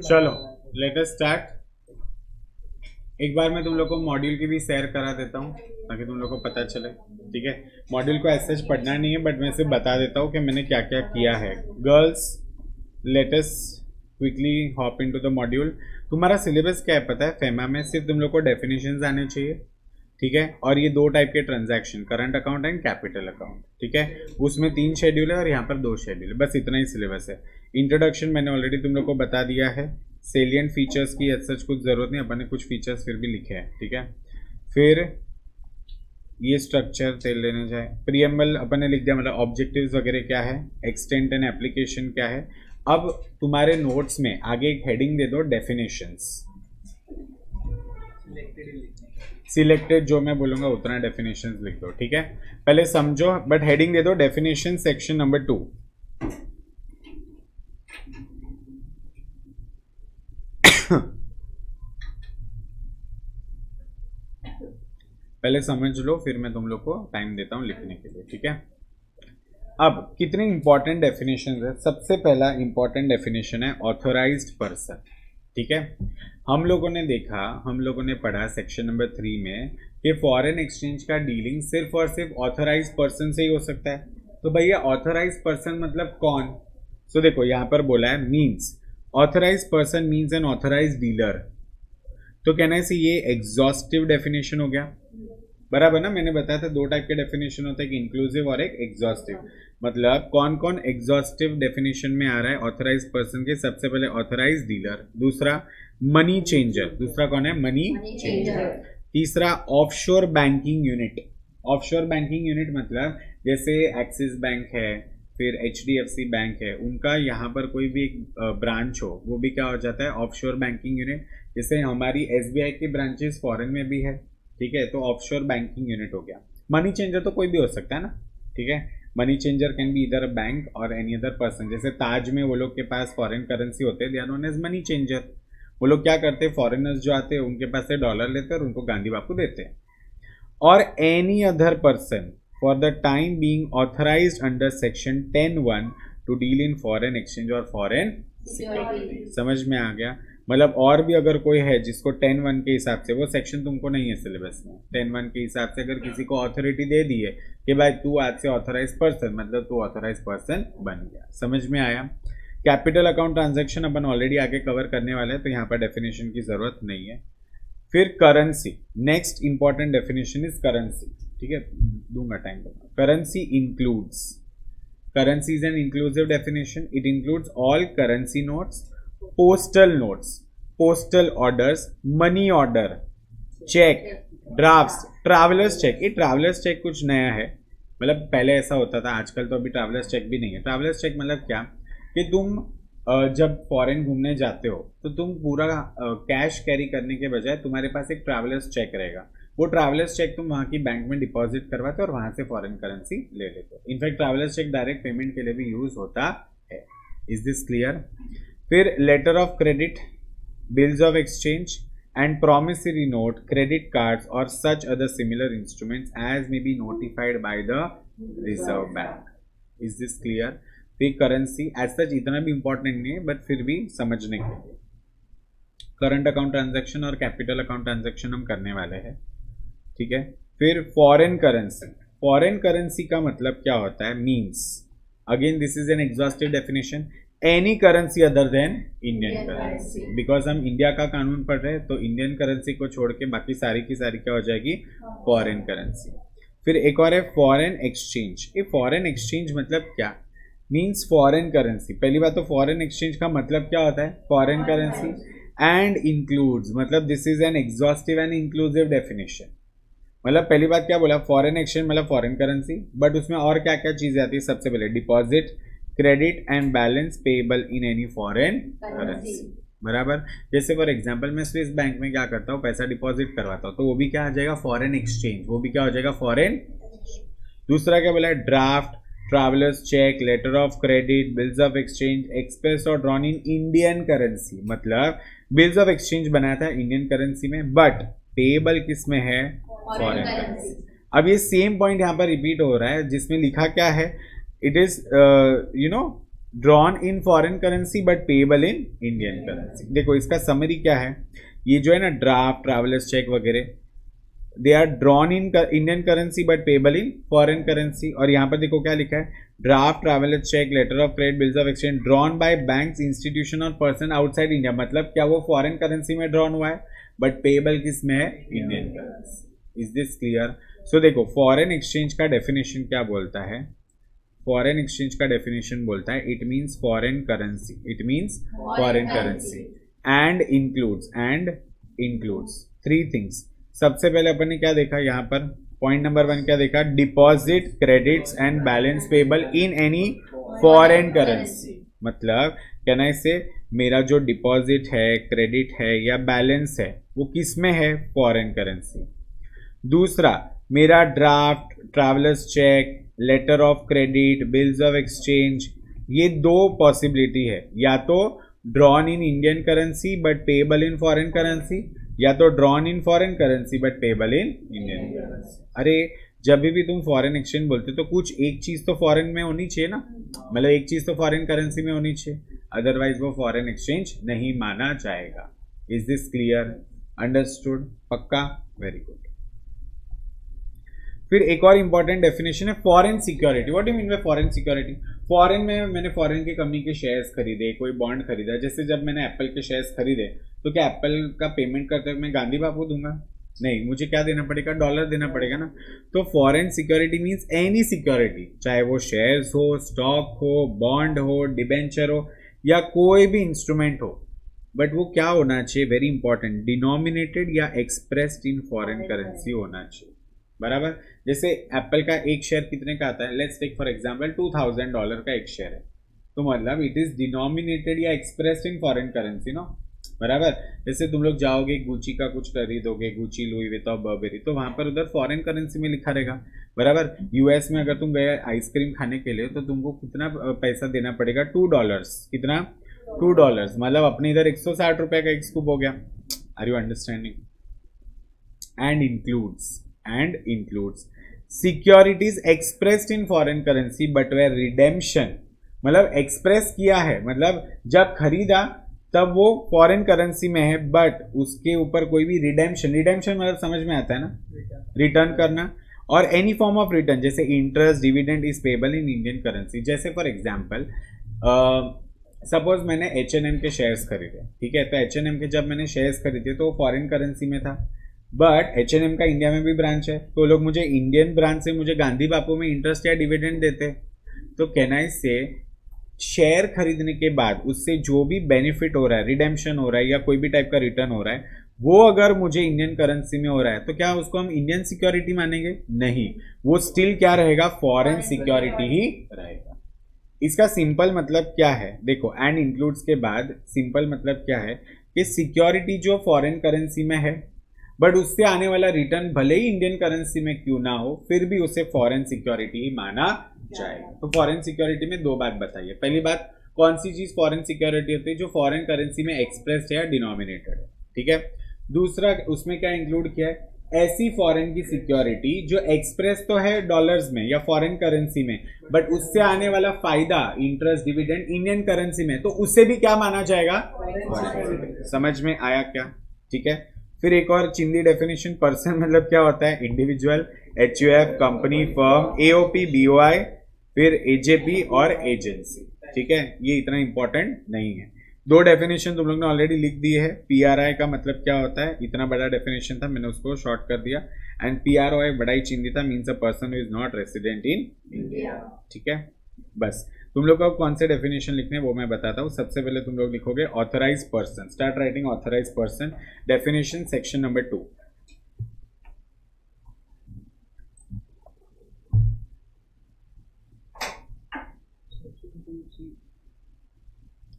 चलो let us start. एक बार मैं तुम लोग को मॉड्यूल की भी शेयर करा देता हूँ ताकि तुम लोग को पता चले। ठीक है, मॉड्यूल को ऐसे पढ़ना नहीं है बट मैं सिर्फ बता देता हूँ कि मैंने क्या क्या किया है। Girls let us quickly hop into the module. तुम्हारा सिलेबस क्या है पता है? फेमा में सिर्फ तुम लोग को डेफिनेशंस आने चाहिए, ठीक है, और ये दो टाइप के transaction, current account and capital account, ठीक है। उसमें 3 शेड्यूल है और यहाँ पर 2 शेड्यूल है, बस इतना ही सिलेबस है। इंट्रोडक्शन मैंने ऑलरेडी तुम लोग को बता दिया है। सेलियंट फीचर्स की सच कुछ ज़रूरत नहीं, अपन ने कुछ फीचर्स फिर भी लिखे हैं, ठीक है। फिर ये स्ट्रक्चर तेल लेने जाए, प्रीएम्बल अपन ने लिख दिया, मतलब ऑब्जेक्टिव्स वगैरह क्या है, एक्सटेंट एंड एप्लीकेशन क्या है। अब तुम्हारे नोट्स में आगे एक हेडिंग दे दो, डेफिनेशंस। सिलेक्टेड जो मैं बोलूंगा उतना डेफिनेशंस लिख दो, ठीक है। पहले समझो बट हेडिंग दे दो डेफिनेशन सेक्शन नंबर 2। पहले समझ लो फिर मैं तुम लोग को टाइम देता हूं लिखने के लिए, ठीक है। अब कितने इंपॉर्टेंट डेफिनेशन है। सबसे पहला इंपॉर्टेंट डेफिनेशन है ऑथोराइज्ड पर्सन, ठीक है। हम लोगों ने देखा, हम लोगों ने पढ़ा सेक्शन नंबर 3 में कि फॉरेन एक्सचेंज का डीलिंग सिर्फ और सिर्फ ऑथोराइज्ड पर्सन से ही हो सकता है। तो भैया ऑथोराइज्ड पर्सन मतलब कौन? सो देखो यहाँ पर बोला है means, authorised person means an authorised dealer. तो कहना है ये एग्जॉस्टिव डेफिनेशन हो गया, बराबर ना। मैंने बताया था 2 टाइप के डेफिनेशन होते हैं, एक इंक्लूसिव और एक एग्जॉस्टिव। मतलब कौन कौन एग्जॉस्टिव डेफिनेशन में आ रहा है ऑथराइज्ड पर्सन के? सबसे पहले ऑथराइज्ड डीलर, दूसरा मनी चेंजर, दूसरा कौन है? Money changer. तीसरा offshore banking unit. Offshore banking unit मतलब जैसे एक्सिस बैंक है, फिर HDFC बैंक है, उनका यहाँ पर कोई भी एक ब्रांच हो, वो भी क्या हो जाता है? Offshore banking unit. जैसे हमारी SBI की ब्रांचेस फॉरेन में भी है, ठीक है, तो ऑफशोर बैंकिंग यूनिट हो गया। मनी चेंजर तो कोई भी हो सकता है ना, ठीक है। मनी चेंजर कैन बी इधर बैंक और एनी अदर पर्सन। जैसे ताज में वो लोग के पास फॉरेन करेंसी होते हैं, they are known as money changer. वो लोग क्या करते हैं, फॉरेनर्स जो आते हैं उनके पास से डॉलर लेते हैं और उनको गांधी बापू देते हैं। और any other person for the time being authorised under section 10(1) to deal in foreign exchange और फॉरेन सिक्योरिटी। समझ में आ गया? मतलब और भी अगर कोई है जिसको 10(1) के हिसाब से, वो सेक्शन तुमको नहीं है सिलेबस में, 10(1) के हिसाब से अगर किसी को अथॉरिटी दे दी है कि भाई तू आज से ऑथराइज पर्सन, मतलब तू ऑथराइज पर्सन बन गया। समझ में आया? कैपिटल अकाउंट ट्रांजैक्शन अपन ऑलरेडी आगे कवर करने वाले हैं, तो यहाँ पर डेफिनेशन की जरूरत नहीं है। फिर currency, next important definition is currency, ठीक है, दूंगा time. Currency includes, currency is an inclusive definition. It includes all currency notes, postal orders, money order, check, drafts, travelers check। ये travelers check कुछ नया है, मतलब पहले ऐसा होता था, आजकल तो अभी travelers check भी नहीं है। travelers check मतलब क्या कि तुम जब फॉरेन घूमने जाते हो तो तुम पूरा कैश कैरी करने के बजाय तुम्हारे पास एक ट्रैवलर्स चेक रहेगा। वो ट्रैवलर्स चेक तुम वहाँ की बैंक में डिपॉजिट करवाते हो और वहाँ से फॉरेन करेंसी ले लेते हो। In fact travellers cheque direct payment के लिए भी यूज होता है। Is this clear? फिर letter of credit, bills of exchange and promissory note, credit cards or such other similar instruments as may be notified by the Reserve Bank. Is this clear? फिर currency as such इतना भी important नहीं है but फिर भी समझने के लिए। करंट अकाउंट ट्रांजैक्शन और कैपिटल अकाउंट ट्रांजैक्शन हम करने वाले हैं, ठीक है। फिर फॉरेन करेंसी, फॉरेन करेंसी का मतलब क्या होता है? Means again this is an exhaustive definition, any currency other than Indian currency. Because हम इंडिया का कानून पढ़ रहे हैं तो इंडियन करेंसी को छोड़ के बाकी सारी की सारी क्या हो जाएगी? Foreign currency. फिर एक और है फॉरेन एक्सचेंज। ये फॉरेन एक्सचेंज मतलब क्या? Means foreign currency. पहली बात तो फॉरेन एक्सचेंज का मतलब क्या होता है? Foreign currency. एंड इंक्लूड्स मतलब this is an exhaustive and inclusive definition. मतलब पहली बात क्या बोला? फॉरेन एक्सचेंज मतलब फॉरेन करेंसी, बट उसमें और क्या क्या चीजें आती है? सबसे पहले deposit, credit and balance payable in any foreign currency, बराबर। जैसे फॉर एग्जांपल मैं स्विस बैंक में क्या करता हूँ, पैसा डिपॉजिट करवाता हूँ, तो वो भी क्या आ जाएगा? Foreign exchange. वो भी क्या हो जाएगा? फॉरेन। दूसरा क्या बोला है? Draft, travellers cheque, letter of credit, bills of exchange express और ड्रॉन इन इंडियन करेंसी। मतलब बिल्स ऑफ एक्सचेंज बनाया था इंडियन करेंसी में बट पेएबल किस में है? Foreign currency. अब ये सेम पॉइंट यहाँ पर रिपीट हो रहा है जिसमें लिखा क्या है? It is drawn in foreign currency but payable in Indian currency. देखो इसका समरी क्या है, ये जो है ना ड्राफ्ट, ट्रैवलर्स चेक वगैरह, they are drawn in Indian currency but payable in foreign currency. और यहाँ पर देखो क्या लिखा है, draft, travellers cheque, letter of credit, bills of exchange drawn by banks, institution और पर्सन आउटसाइड इंडिया। मतलब क्या वो फॉरेन करेंसी में ड्रॉन हुआ है बट पेएबल किस में है, Indian currency. Is this clear? So देखो फॉरेन एक्सचेंज का डेफिनेशन क्या बोलता है, फॉरेन एक्सचेंज का डेफिनेशन बोलता है it means foreign currency, it means foreign currency and includes three things. सबसे पहले अपन ने क्या देखा यहाँ पर, पॉइंट नंबर 1 क्या देखा, deposit, credits and balance payable in any foreign currency. मतलब कहना इससे मेरा जो डिपॉजिट है, क्रेडिट है या बैलेंस है वो किस में है, फॉरेन करेंसी। दूसरा, मेरा draft, travellers cheque, letter of credit, bills of exchange, ये दो पॉसिबिलिटी है, या तो drawn in Indian currency but payable in foreign currency, या तो drawn in foreign currency but payable in Indian currency. अरे जब भी तुम फॉरेन एक्सचेंज बोलते तो कुछ एक चीज तो फॉरेन में होनी चाहिए ना, मतलब एक चीज तो फॉरेन करेंसी में होनी चाहिए, अदरवाइज वो फॉरेन एक्सचेंज नहीं माना जाएगा। Is this clear? अंडरस्टूड? पक्का? Very good. फिर एक और इंपॉर्टेंट डेफिनेशन है foreign security. What do mean by foreign security? Foreign में मैंने फॉरेन की कंपनी के शेयर्स खरीदे, कोई बॉन्ड खरीदा, जैसे जब मैंने एप्पल के शेयर्स खरीदे तो क्या एप्पल का पेमेंट करते हुए मैं गांधी बापू दूंगा? नहीं, मुझे क्या देना पड़ेगा, डॉलर देना पड़ेगा ना। तो foreign security means any security, चाहे वो शेयर्स हो, स्टॉक हो, बॉन्ड हो, डिबेंचर हो या कोई भी इंस्ट्रूमेंट हो, बट वो क्या होना चाहिए, वेरी इंपॉर्टेंट, डिनोमिनेटेड या एक्सप्रेस्ड इन फॉरेन करेंसी होना चाहिए। बराबर? जैसे एप्पल का एक शेयर कितने का आता है, लेट्स टेक फॉर एग्जांपल $2000 का एक शेयर है, तो मतलब इट इज डिनोमिनेटेड या expressed in foreign currency no. बराबर? जैसे तुम लोग जाओगे गुची का कुछ खरीदोगे, गुची, लुई विटॉन, बर्बेरी, तो वहां पर उधर फॉरेन करेंसी में लिखा रहेगा। बराबर? यूएस में अगर तुम गए आइसक्रीम खाने के लिए तो तुमको कितना पैसा देना पड़ेगा, $2। कितना? $2। मतलब अपने इधर 160 रुपए का एक स्कूप हो गया। Are you understanding? and includes securities expressed in foreign currency but where redemption, मतलब एक्सप्रेस किया है, मतलब जब खरीदा तब वो फॉरेन करेंसी में है बट उसके ऊपर कोई भी रिडेम्पशन मतलब समझ में आता है ना, रिटर्न करना, और एनी फॉर्म ऑफ रिटर्न जैसे interest, dividend is payable in Indian currency. जैसे फॉर एग्जांपल सपोज मैंने H&M के शेयर्स खरीदे, ठीक है, तो H&M के जब मैंने शेयर्स खरीदे तो फॉरेन करेंसी में था, बट H&M का इंडिया में भी ब्रांच है, तो लोग मुझे इंडियन ब्रांच से मुझे गांधी बापू में इंटरेस्ट या डिविडेंड देते। तो कहना इससे शेयर खरीदने के बाद उससे जो भी बेनिफिट हो रहा है, रिडेम्पशन हो रहा है या कोई भी टाइप का रिटर्न हो रहा है, वो अगर मुझे इंडियन करेंसी में हो रहा है तो क्या उसको हम इंडियन सिक्योरिटी मानेंगे? नहीं, वो स्टिल क्या रहेगा, फॉरेन सिक्योरिटी ही रहेगा। इसका सिंपल मतलब क्या है, देखो एंड इंक्लूड्स के बाद सिंपल मतलब क्या है कि सिक्योरिटी जो फॉरेन करेंसी में है बट उससे आने वाला रिटर्न भले ही इंडियन करेंसी में क्यों ना हो, फिर भी उसे फॉरेन सिक्योरिटी ही माना जाएगा। तो फॉरेन सिक्योरिटी में दो बात बताइए। पहली बात, कौन सी चीज फॉरेन सिक्योरिटी होती है, जो फॉरेन करेंसी में एक्सप्रेस्ड है या डिनोमिनेटेड है, ठीक है। दूसरा उसमें क्या इंक्लूड किया है, ऐसी फॉरेन की सिक्योरिटी जो एक्सप्रेस तो है डॉलर्स में या फॉरेन करेंसी में बट उससे आने वाला फायदा, इंटरेस्ट, डिविडेंड इंडियन करेंसी में, तो उसे भी क्या माना जाएगा, समझ में आया क्या? ठीक है। फिर एक और चिंदी डेफिनेशन, पर्सन मतलब क्या होता है, individual, HUF, company, firm, AOP, BOI, फिर AJP और एजेंसी, ठीक है। ये इतना इंपॉर्टेंट नहीं है। दो डेफिनेशन तुम लोग ने ऑलरेडी लिख दी है। PRI का मतलब क्या होता है, इतना बड़ा डेफिनेशन था, मैंने उसको शॉर्ट कर दिया। एंड PROI बड़ा ही चिंदी था, means a person who is not resident in India, ठीक है। बस तुम लोग को कौन से डेफिनेशन लिखने हैं वो मैं बताता हूँ। सबसे पहले तुम लोग लिखोगे authorise person, start writing authorise person definition, section number 2।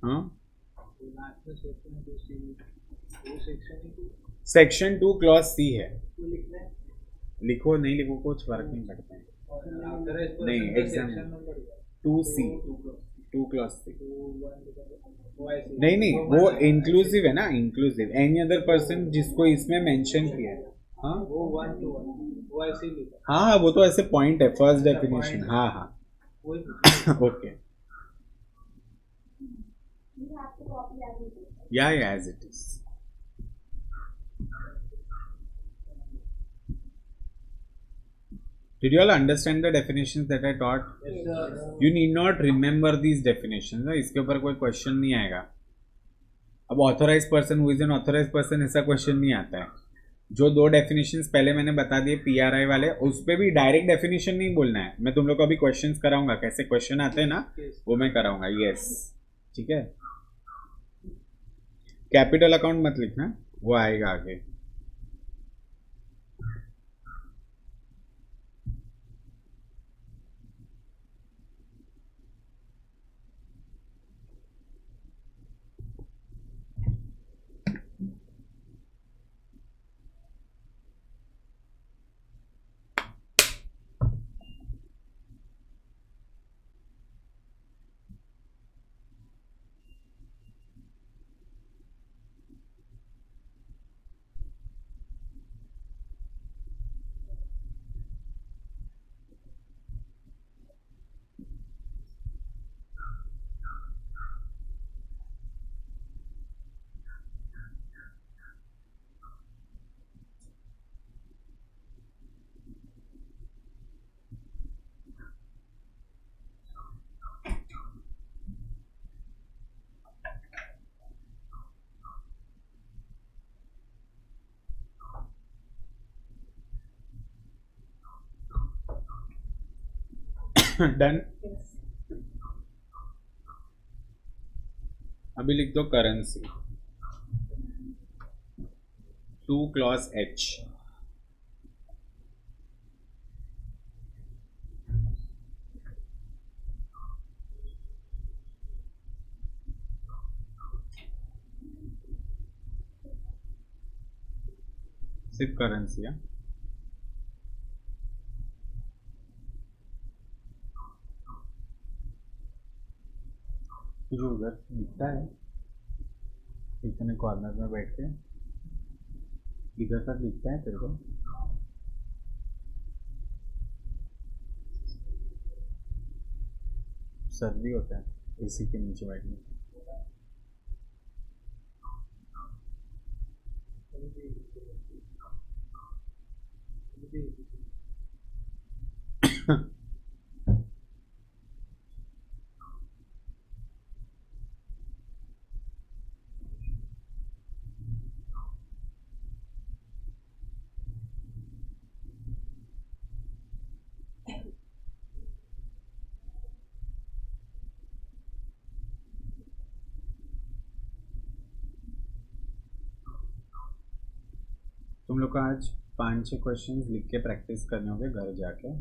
हाँ, सेक्शन 2 क्लॉज C है, लिखो नहीं लिखो कुछ फर्क नहीं पड़ता है। नहीं, एग्जाम 2C, 2 क्लॉज C। नहीं, वो इंक्लूसिव है ना, इंक्लूसिव, एनी अदर पर्सन जिसको इसमें मेंशन किया है। हाँ वो 1 to 1 वो ऐसे ही लिखा। हाँ, वो तो ऐसे पॉइंट है, फर्स्ट डेफिनेशन। हाँ okay. Yeah, as it is. Did you all understand the definitions that I taught? Yes, sir. You need not remember these definitions. इसके ऊपर कोई क्वेश्चन नहीं आएगा. अब authorise person who is an authorise person ऐसा question नहीं आता है. जो दो डेफिनेशंस पहले मैंने बता दिए पीआरआई वाले, उस पर भी डायरेक्ट डेफिनेशन नहीं बोलना है. मैं तुम लोग को अभी क्वेश्चंस कराऊंगा, कैसे क्वेश्चन आते हैं ना, वो मैं कराऊंगा. यस, ठीक है. कैपिटल अकाउंट मत लिखना, वो आएगा आगे. डन. अभी लिख दो करेंसी. Two clause H. सिर्फ करेंसी है. जो उधर दिखता है इतने कॉर्नर में बैठ के, इधर तक दिखता है तेरे को. सर्दी होता है एसी के नीचे बैठने. तुम लोग को आज 5-6 क्वेश्चंस लिख के प्रैक्टिस करने होंगे घर जाके,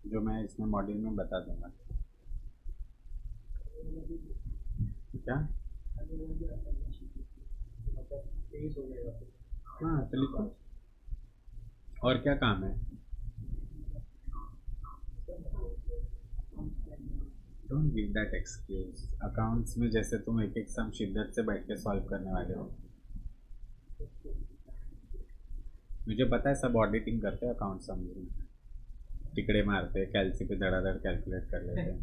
जो मैं इसमें मॉड्यूल में बता दूंगा. क्या? हाँ तो लिखो. और क्या काम है? Don't give that excuse. Accounts में जैसे तुम एक एक सम शिद्दत से बैठ के सॉल्व करने वाले हो. मुझे पता है सब ऑडिटिंग करते हैं अकाउंट समझ में, टिकड़े मारते हैं, कैलसी पे धड़ाधड़ कैलकुलेट कर लेते हैं.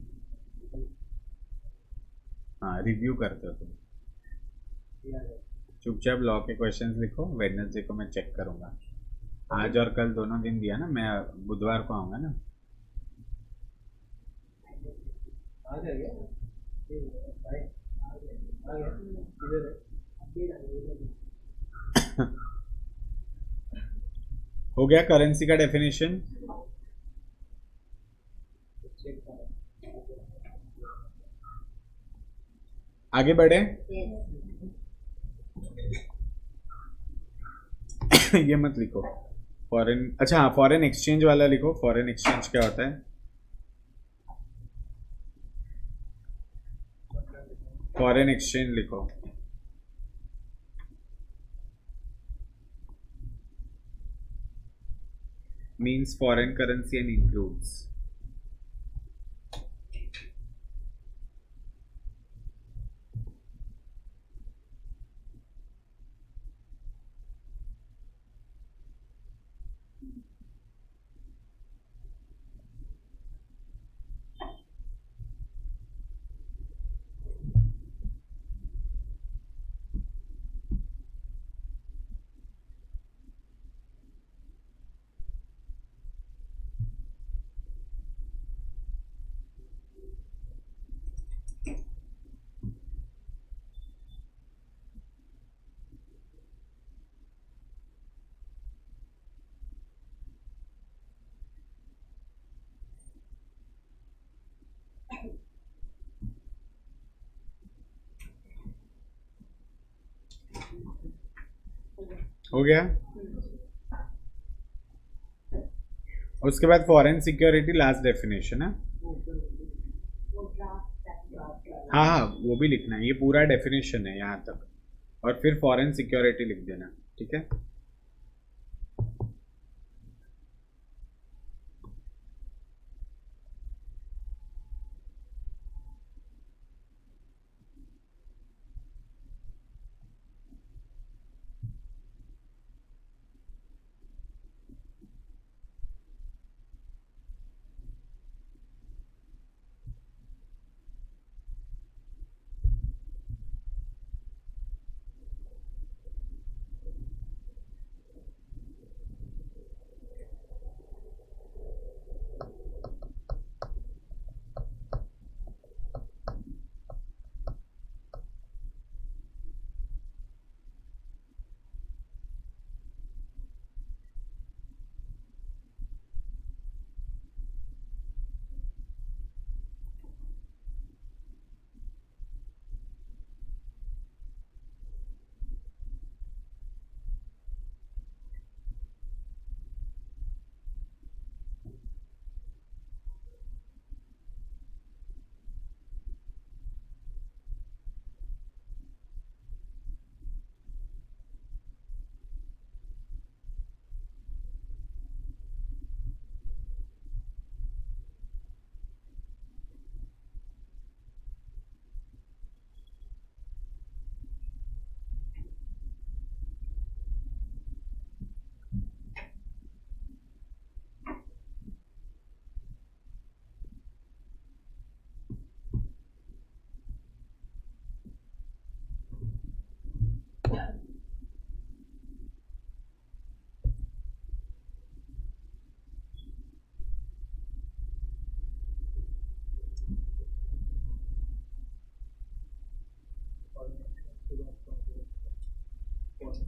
हाँ, रिव्यू करते हो तुम. चुपचाप लॉ के क्वेश्चंस लिखो. वेडनेसडे को मैं चेक करूंगा. आज और कल दोनों दिन दिया ना, मैं बुधवार को आऊंगा ना. हो गया करेंसी का डेफिनेशन. आगे बढ़े. ये मत लिखो फॉरेन. अच्छा हाँ, फॉरेन एक्सचेंज वाला लिखो. फॉरेन एक्सचेंज क्या होता है? फॉरेन एक्सचेंज लिखो. means foreign currency and includes. हो गया। उसके बाद फॉरेन सिक्योरिटी लास्ट डेफिनेशन है। हाँ हाँ, वो भी लिखना है, ये पूरा डेफिनेशन है यहाँ तक, और फिर फॉरेन सिक्योरिटी लिख देना, ठीक है।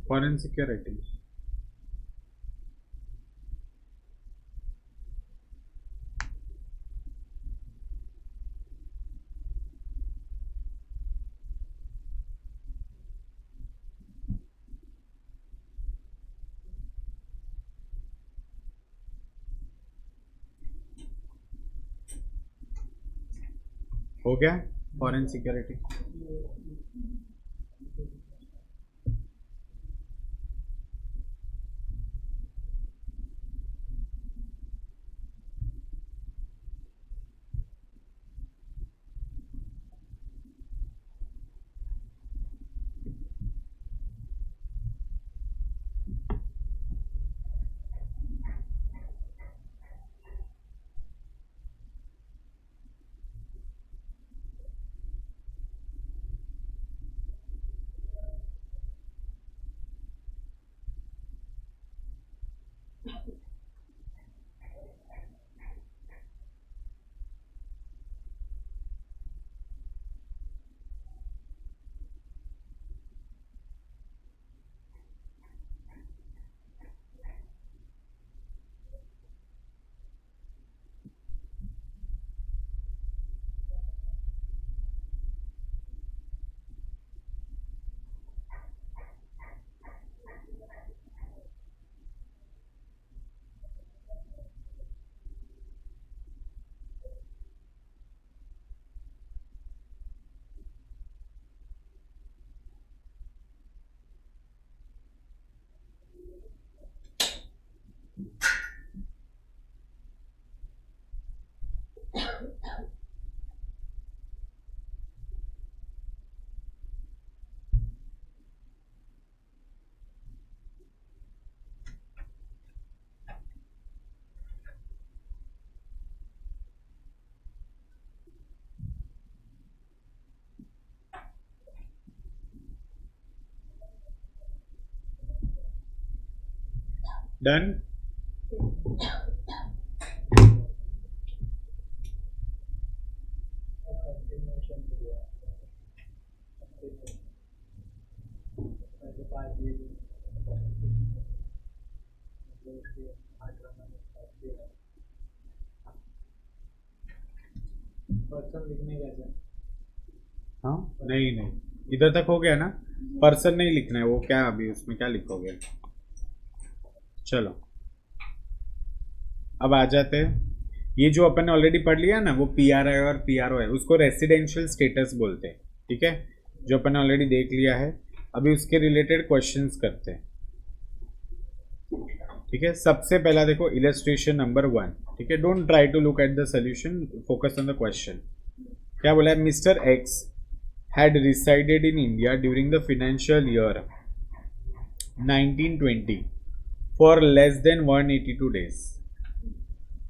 Foreign security. हो गया फॉरेन सिक्योरिटी। डन। हाँ नहीं नहीं, इधर तक हो गया ना। पर्सन नहीं लिखना है, वो क्या अभी उसमें क्या लिखोगे। चलो अब आ जाते हैं, ये जो अपन ने ऑलरेडी पढ़ लिया ना, वो PRI और PRO है, उसको रेसिडेंशियल स्टेटस बोलते हैं, ठीक है, जो अपन ने ऑलरेडी देख लिया है। अभी उसके रिलेटेड क्वेश्चंस करते हैं, ठीक है। सबसे पहला देखो इलस्ट्रेशन नंबर 1, ठीक है, don't try to look at the solution, focus on the question. क्या बोला है, mister X had resided in India during the financial year 1920 for less than 182 days.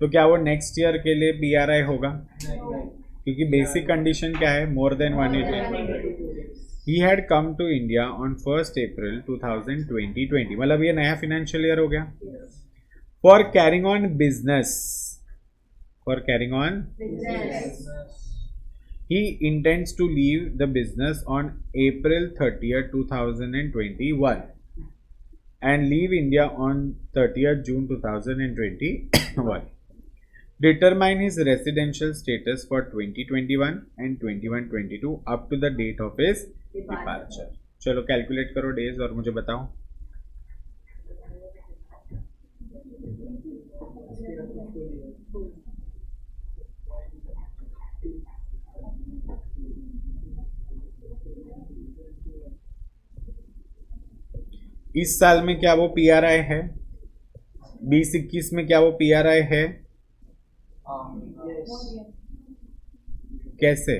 तो क्या वो नेक्स्ट ईयर के लिए PRI होगा? क्योंकि बेसिक कंडीशन क्या है, more than 180। He had come to India on 1 April 2020, मतलब ये नया फाइनेंशियल ईयर हो गया। For carrying on business, for carrying on he intends to leave the business on April 30th 2021 and leave India on 30th June 2021. Determine his residential status for 2021 and 21-22 up to the date of his departure. चलो calculate करो days और मुझे बताओ। इस साल में क्या वो PRI है? 2021 में क्या वो PRI है? कैसे?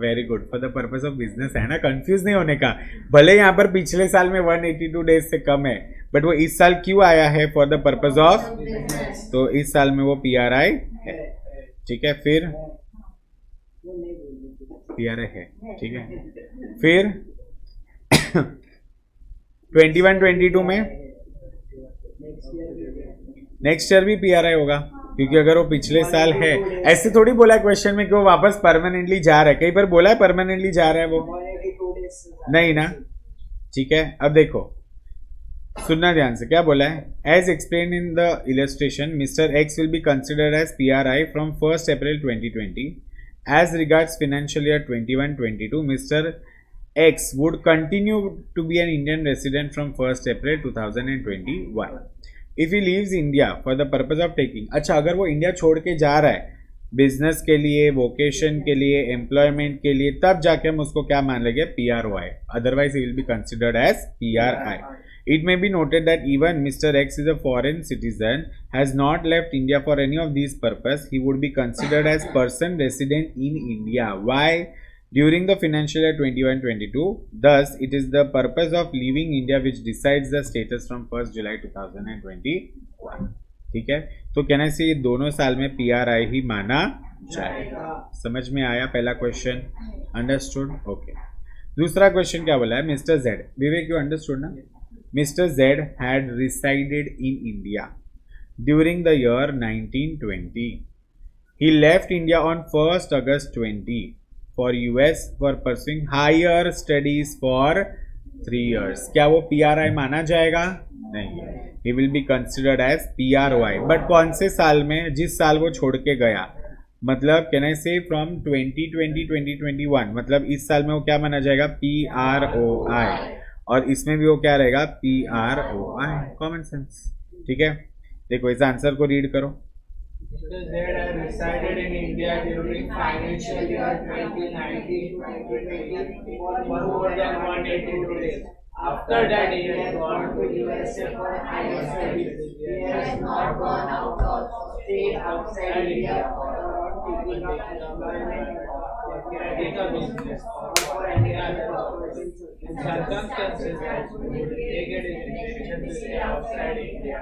Very good, for the purpose of business है ना, कंफ्यूज नहीं होने का। भले यहाँ पर पिछले साल में 182 डेज से कम है, बट वो इस साल क्यों आया है? फॉर द पर्पस ऑफ, तो इस साल में वो PRI है, ठीक है। फिर PRI है, ठीक है। फिर 21-22 में नेक्स्ट ईयर भी PRI होगा, क्योंकि अगर वो पिछले साल है, ऐसे थोड़ी बोला है क्वेश्चन में कि वो वापस परमानेंटली जा रहा है, कहीं पर बोला है परमानेंटली जा रहा है वो? नहीं ना, ठीक है। अब देखो सुनना ध्यान से, क्या बोला है, as explain in the illustration mister X will be considered as PRI from 1 April 2020। As regards financial year 21-22, Mr. X would continue to be an Indian resident from 1 April 2021. If he leaves India for the purpose of taking, अच्छा अगर वो India छोड़ के जा रहा है business के लिए, वोकेशन के लिए, एम्प्लॉयमेंट के लिए, तब जाके हम उसको क्या मान लेंगे? PROI, otherwise he will be considered as PRI. It may be noted that even Mr. X is a foreign citizen, has not left India for any of these purpose, he would be considered as person resident in India. Why? During the financial year 21-22, thus it is the purpose of leaving India which decides the status from 1st July 2021. ठीक है, तो कहना से ये दोनों साल में PRI ही माना जाएगा। समझ में आया पहला क्वेश्चन? अंडरस्टूड? ओके। दूसरा क्वेश्चन क्या बोला है, mister Z, Vivek you understood ना? Mr. Z had resided in India during the year 1920. He left India on 1st August 20 for US for pursuing higher studies for 3 years. क्या वो PRI माना जाएगा? नहीं, he will be considered as PROI. But कौन से साल में? जिस साल वो छोड़ के गया, मतलब कैन आई से फ्रॉम 2020-2021, मतलब इस साल में वो क्या माना जाएगा? PROI, और इसमें भी वो क्या रहेगा? PROI, कॉमन सेंस, ठीक है। देखो इस आंसर को रीड करो। Mr. Z had resided in India during financial year 2019-2020 for more than 182 days. After that, he has gone to USA for higher studies. He has not gone out of state outside India for taking up employment or getting a business or for any other purpose. In circumstances that would take it in intention to stay outside India.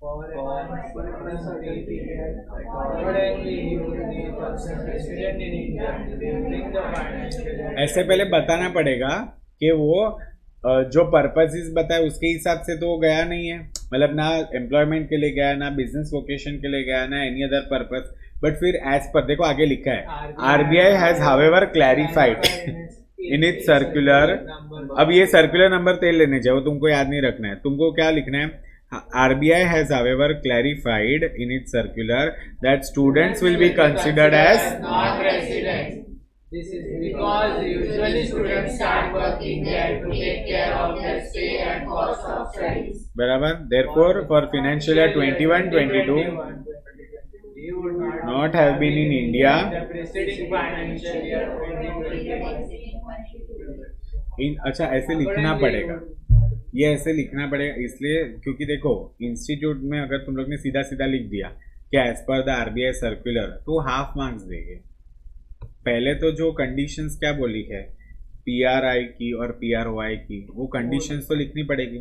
Accordingly, he would be resident in India during the financial year. ऐसे पहले बताना पड़ेगा कि वो जो purposes बताए उसके हिसाब से तो वो गया नहीं है, मतलब ना एम्प्लॉयमेंट के लिए गया, ना बिजनेस वोकेशन के लिए गया, ना एनी अदर पर्पस। बट फिर एज पर देखो आगे लिखा है, RBI has however clarified in it circular. अब ये सर्कुलर नंबर तेल लेने जाओ, तुमको याद नहीं रखना है, तुमको क्या लिखना है? RBI has however clarified in its circular that students will be considered as non-resident. This is because usually students start working there to take care of their stay and cost of studies. बराबर. Therefore, for financial year 21-22, You would not have been in India the preceding financial year 2020. इन. अच्छा, ऐसे लिखना पड़ेगा, ये ऐसे लिखना पड़ेगा इसलिए क्योंकि देखो इंस्टीट्यूट में अगर तुम लोग ने सीधा सीधा लिख दिया कि as per the RBI circular तो हाफ मार्क्स देंगे. पहले तो जो कंडीशंस क्या बोली है पीआरआई की और पीआरओआई की, वो कंडीशंस तो लिखनी पड़ेगी.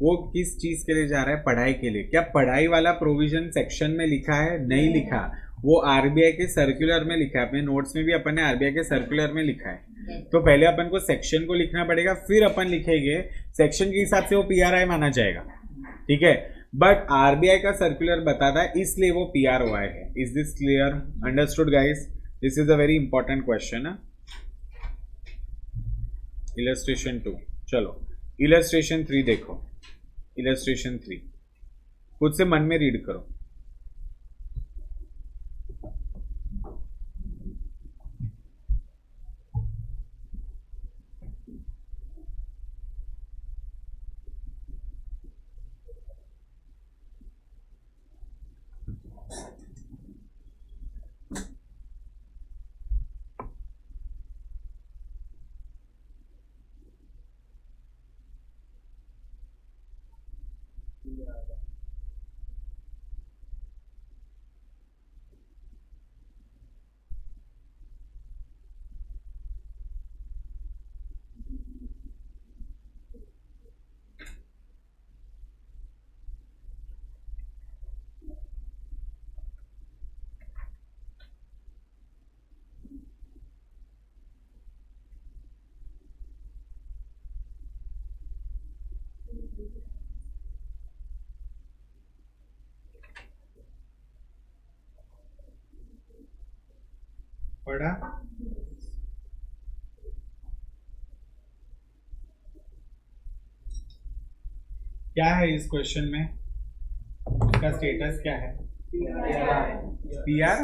वो किस चीज के लिए जा रहा है? पढ़ाई के लिए. क्या पढ़ाई वाला प्रोविजन सेक्शन में लिखा है? नहीं लिखा. वो आरबीआई के सर्कुलर में लिखा है. अपने नोट्स में भी अपन ने आरबीआई के सर्कुलर में लिखा है. तो पहले अपन को सेक्शन को लिखना पड़ेगा, फिर अपन लिखेंगे सेक्शन के हिसाब से वो पीआरआई माना जाएगा. ठीक है. बट आरबीआई का सर्कुलर बताता है इसलिए वो पीआरओआई है. Is this clear? Understood guys? This is a very important question. Illustration 2. चलो इलस्ट्रेशन 3 देखो. इलस्ट्रेशन 3 खुद से मन में रीड करो. पढ़ा? क्या है इस क्वेश्चन में? इसका स्टेटस क्या है? PR.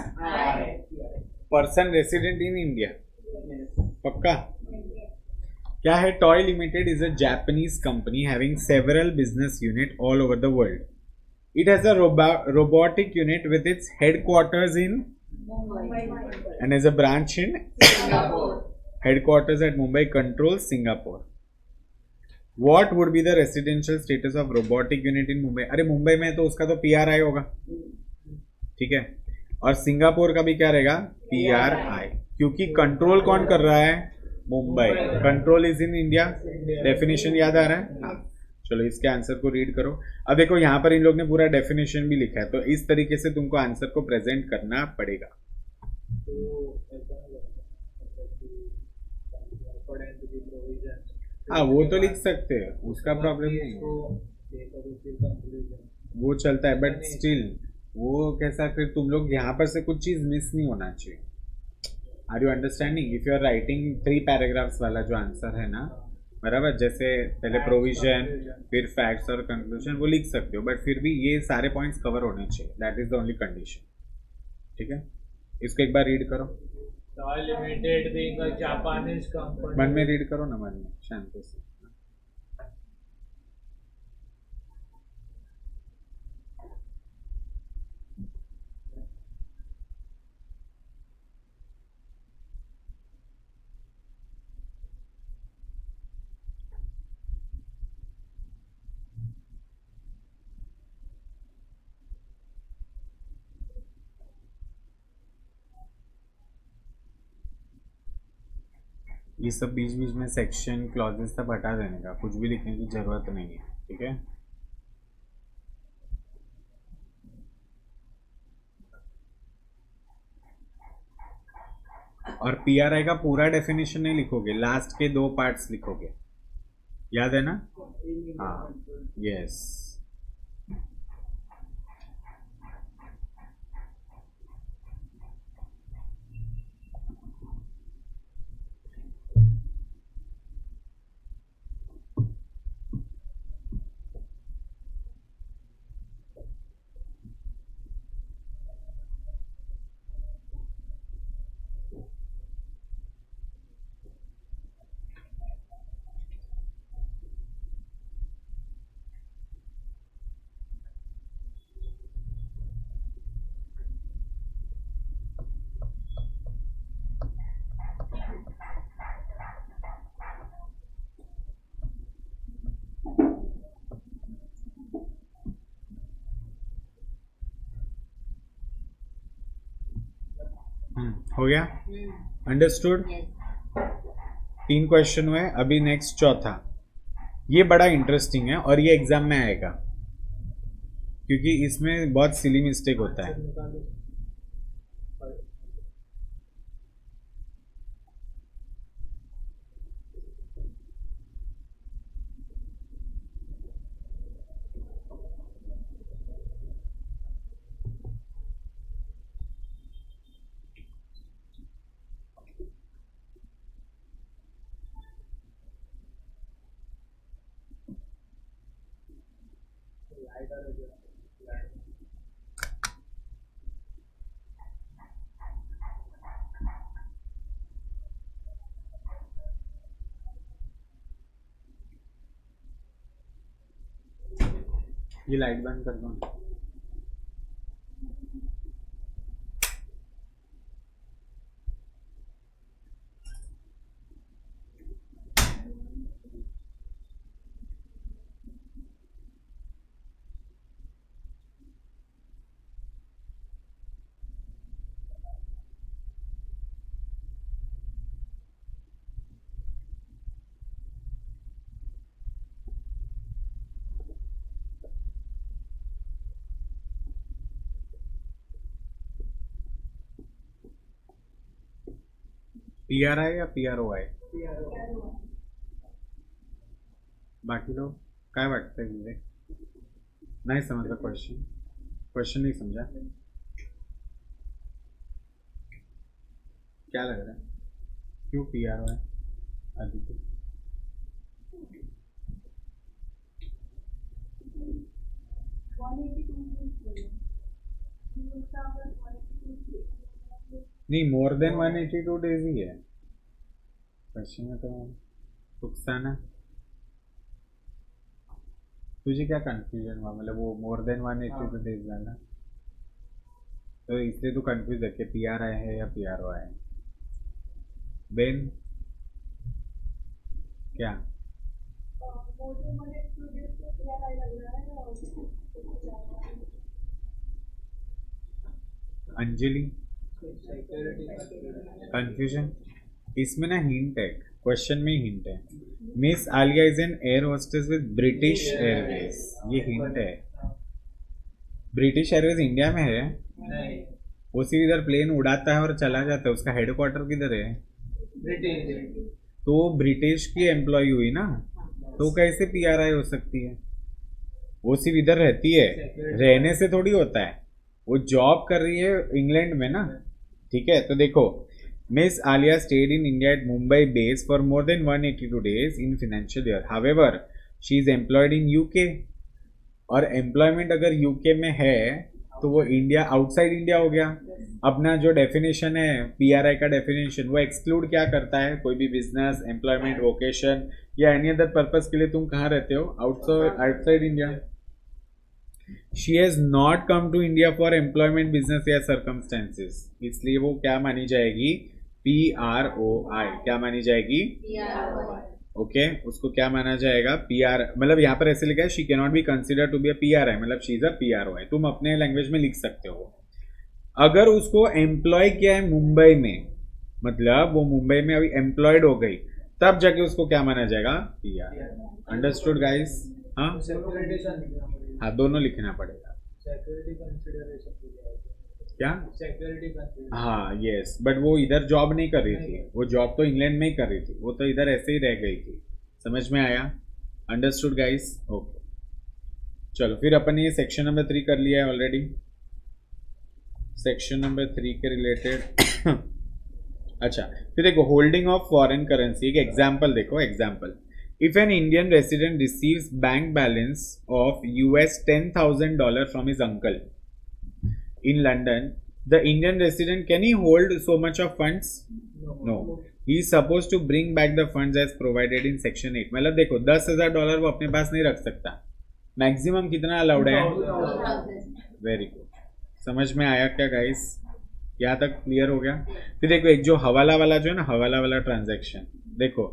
Person resident in India. पक्का? क्या है? Toy limited is a Japanese company having several business unit all over the world. It has a robotic unit with its headquarters in and as a branch in Singapore. headquarters at Mumbai controls Singapore. What would be the residential status of robotic unit in Mumbai? अरे मुंबई में तो उसका तो PRI होगा. ठीक है. और Singapore का भी क्या रहेगा? पीआरआई. क्योंकि कंट्रोल कौन कर रहा है? Mumbai. Control is in India. Definition याद आ रहा है? हाँ. चलो इसके आंसर को रीड करो. अब देखो यहाँ पर इन लोग ने पूरा डेफिनेशन भी लिखा है, तो इस तरीके से तुमको आंसर को प्रेजेंट करना पड़ेगा. हाँ वो तो लिख सकते हैं, उसका प्रॉब्लम नहीं है, वो चलता है. बट स्टिल वो कैसा, फिर तुम लोग यहाँ पर से कुछ चीज मिस नहीं होना चाहिए. Are you understanding? If you are writing 3 paragraphs वाला जो आंसर है ना, बराबर, जैसे पहले प्रोविजन फिर फैक्ट्स और कंक्लूजन वो लिख सकते हो, बट फिर भी ये सारे पॉइंट्स कवर होने चाहिए. That is the only condition. ठीक है. इसको एक बार रीड करो. Toy Limited being a Japanese company. मन में रीड करो ना, मन में शांति से. ये सब बीच बीच में सेक्शन क्लॉजेस सब हटा देने का, कुछ भी लिखने की जरूरत नहीं है. ठीक है. और पीआरआई का पूरा डेफिनेशन नहीं लिखोगे, लास्ट के 2 पार्ट्स लिखोगे. याद है ना? हाँ. यस. हो गया, अंडरस्टूड। 3 क्वेश्चन हुए, अभी नेक्स्ट चौथा। ये बड़ा इंटरेस्टिंग है और ये एग्जाम में आएगा क्योंकि इसमें बहुत सिली मिस्टेक होता है। ये लाइट बंद कर दो। PRI या PROI? बाकी लोग काय वाटतंय म्हणजे? नाही समजला क्वेश्चन, क्वेश्चन नहीं समझा, क्या लग रहा है? क्यों PROI? आदित्य नहीं, मोर देन 182 डेज ही है क्वेश्चन में, तो तुक्सा ना। तुझे क्या कंफ्यूजन हुआ, मतलब वो मोर देन 182 डेज ना, तो इसलिए तू कंफ्यूज है कि PRI है या PROI है। बेन क्या? अंजलि कंफ्यूजन, इसमें ना हिंट है, क्वेश्चन में हिंट है। Miss Alia is an air hostess with British Airways, ये हिंट है। ब्रिटिश एयरवेज इंडिया में है, वो सिर्फ इधर प्लेन उड़ाता है और चला जाता है, उसका हेडक्वार्टर किधर है? तो ब्रिटिश की एम्प्लॉय हुई ना, तो कैसे PRI हो सकती है? वो सिर्फ इधर रहती है, रहने से थोड़ी होता है, वो जॉब कर रही है इंग्लैंड में ना, ठीक है। तो देखो, miss Alia stayed in India at Mumbai base for more than 182 days in financial year, however she is employed in UK। और एम्प्लॉयमेंट अगर UK में है तो वो इंडिया, आउटसाइड इंडिया हो गया। अपना जो डेफिनेशन है PRI का डेफिनेशन, वो एक्सक्लूड क्या करता है? कोई भी बिजनेस, एम्प्लॉयमेंट, वोकेशन या एनी अदर पर्पस के लिए तुम कहाँ रहते हो? Outside India. She has not come to India for employment, business या सर्कमस्टेंसेस, इसलिए वो क्या मानी जाएगी? PROI। क्या मानी जाएगी? ओके, उसको क्या माना जाएगा? PR, मतलब यहाँ पर ऐसे लिखा है she can not be consider to be a PRI, मतलब शी इज अ PROI। तुम अपने लैंग्वेज में लिख सकते हो। अगर उसको एम्प्लॉय किया है मुंबई में, मतलब वो मुंबई में अभी एम्प्लॉयड हो गई, तब जाके उसको क्या माना जाएगा? PR। Understood guys? हाँ हाँ, दोनों लिखना पड़ेगा। क्या? हाँ यस, बट वो इधर जॉब नहीं कर रही थी, वो जॉब तो इंग्लैंड में ही कर रही थी, वो तो इधर ऐसे ही रह गई थी। समझ में आया? Understood guys? ओके, चलो फिर अपन ये सेक्शन नंबर 3 कर लिया है ऑलरेडी। सेक्शन नंबर 3 के रिलेटेड अच्छा, फिर देखो, होल्डिंग ऑफ फॉरेन करेंसी, एक एग्जाम्पल देखो। Example, if N Indian resident receives bank balance of $10,000 from his uncle in London, the Indian resident, can he hold so much of funds? No. He is supposed to bring back the funds as provided in section 8। मतलब देखो, $10,000 वो अपने पास नहीं रख सकता, maximum कितना allowed है? 2000। Very good, समझ में आया क्या गाइस? यहाँ तक क्लियर हो गया? फिर देखो, एक जो हवाला वाला जो है ना, हवाला वाला ट्रांजैक्शन, देखो,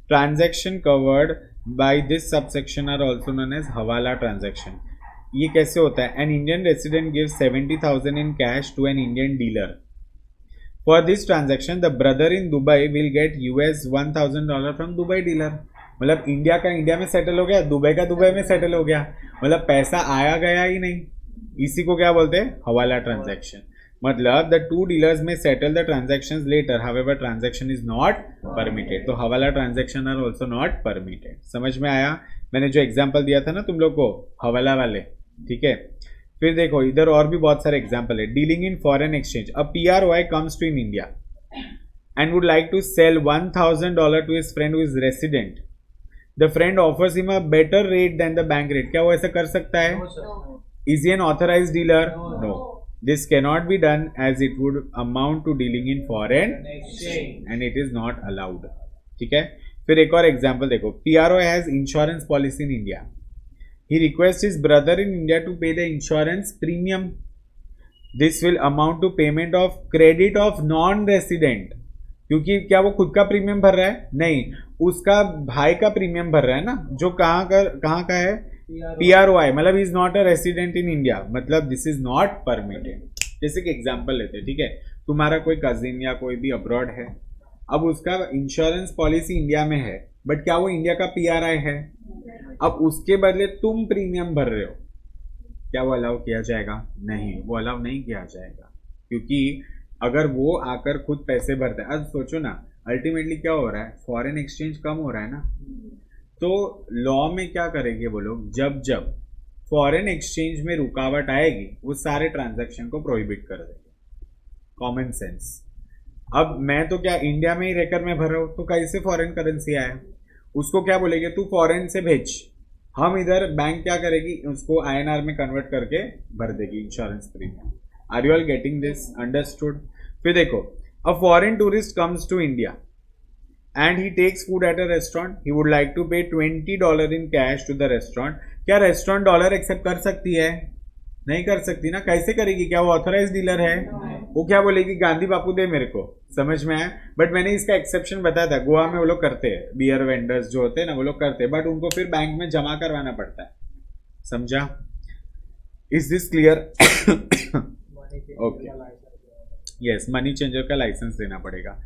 transaction covered by this subsection are also known as hawala transaction. ये कैसे होता है? An Indian resident gives 70,000 in cash to an Indian dealer for this transaction the brother in Dubai will get $1,000 from Dubai dealer. मतलब India का India में settle हो गया, Dubai का दुबई में सेटल हो गया, मतलब पैसा आया गया ही नहीं। इसी को क्या बोलते हैं? हवाला ट्रांजैक्शन। मतलब द टू डीलर्स में settle the transactions later, however transaction is not permitted. तो hawala transaction are also not permitted. समझ में आया? मैंने जो एग्जांपल दिया था ना तुम लोग को हवाला वाले, ठीक है। फिर देखो इधर और भी बहुत सारे एग्जांपल है। Dealing in foreign exchange, a PROI comes to in India and would like to sell $1,000 to his friend who is resident. The friend offers him a better rate than the bank rate. क्या वो ऐसा कर सकता है? Is he an authorized dealer? No. This cannot be done as it would amount to dealing in foreign exchange and it is not allowed. ठीक है। फिर एक और एग्जांपल देखो। PRO has insurance policy in India. He requests his brother in India to pay the insurance premium. This will amount to payment of credit of non-resident. क्योंकि क्या वो खुद का प्रीमियम भर रहा है? नहीं, उसका भाई का प्रीमियम भर रहा है ना, जो कहाँ का है? PROI, मतलब is not a resident in India, मतलब दिस इज नॉट परमिटेड। जैसे कि एग्जांपल लेते हैं, ठीक है। तुम्हारा कोई कजिन या कोई भी अब्रॉड है, अब उसका इंश्योरेंस पॉलिसी इंडिया में है, बट क्या वो इंडिया का PRI है? अब उसके बदले तुम प्रीमियम भर रहे हो, क्या वो अलाउ किया जाएगा? नहीं, वो अलाउ नहीं किया जाएगा। क्योंकि अगर वो आकर खुद पैसे भरता है, अब सोचो ना, अल्टीमेटली क्या हो रहा है? फॉरेन एक्सचेंज कम हो रहा है ना। तो लॉ में क्या करेंगे वो लोग? जब जब फॉरेन एक्सचेंज में रुकावट आएगी, वो सारे ट्रांजैक्शन को प्रोहिबिट कर देंगे। Common sense. अब मैं तो क्या इंडिया में ही रहकर मैं भर रहा हूँ, तो कैसे फॉरेन करेंसी आया? उसको क्या बोलेंगे? तू फॉरेन से भेज, हम इधर बैंक क्या करेगी? उसको INR में कन्वर्ट करके भर देगी insurance premium. Are you all getting this? Understood? फिर देखो, a foreign tourist comes to India and he takes food at a restaurant. He would like to pay $20 in cash to the restaurant. क्या restaurant dollar accept कर सकती है? नहीं कर सकती ना। कैसे करेगी? क्या वो ऑथराइज डीलर है? वो क्या बोलेगी? गांधी बापू दे मेरे को। समझ में आया? बट मैंने इसका एक्सेप्शन बताया था, गोवा में वो लोग करते हैं, बियर वेंडर्स जो होते हैं ना, वो लोग करते हैं, बट उनको फिर बैंक में जमा करवाना पड़ता है। समझा? Is this clear? Okay, yes, money changer का लाइसेंस देना पड़ेगा।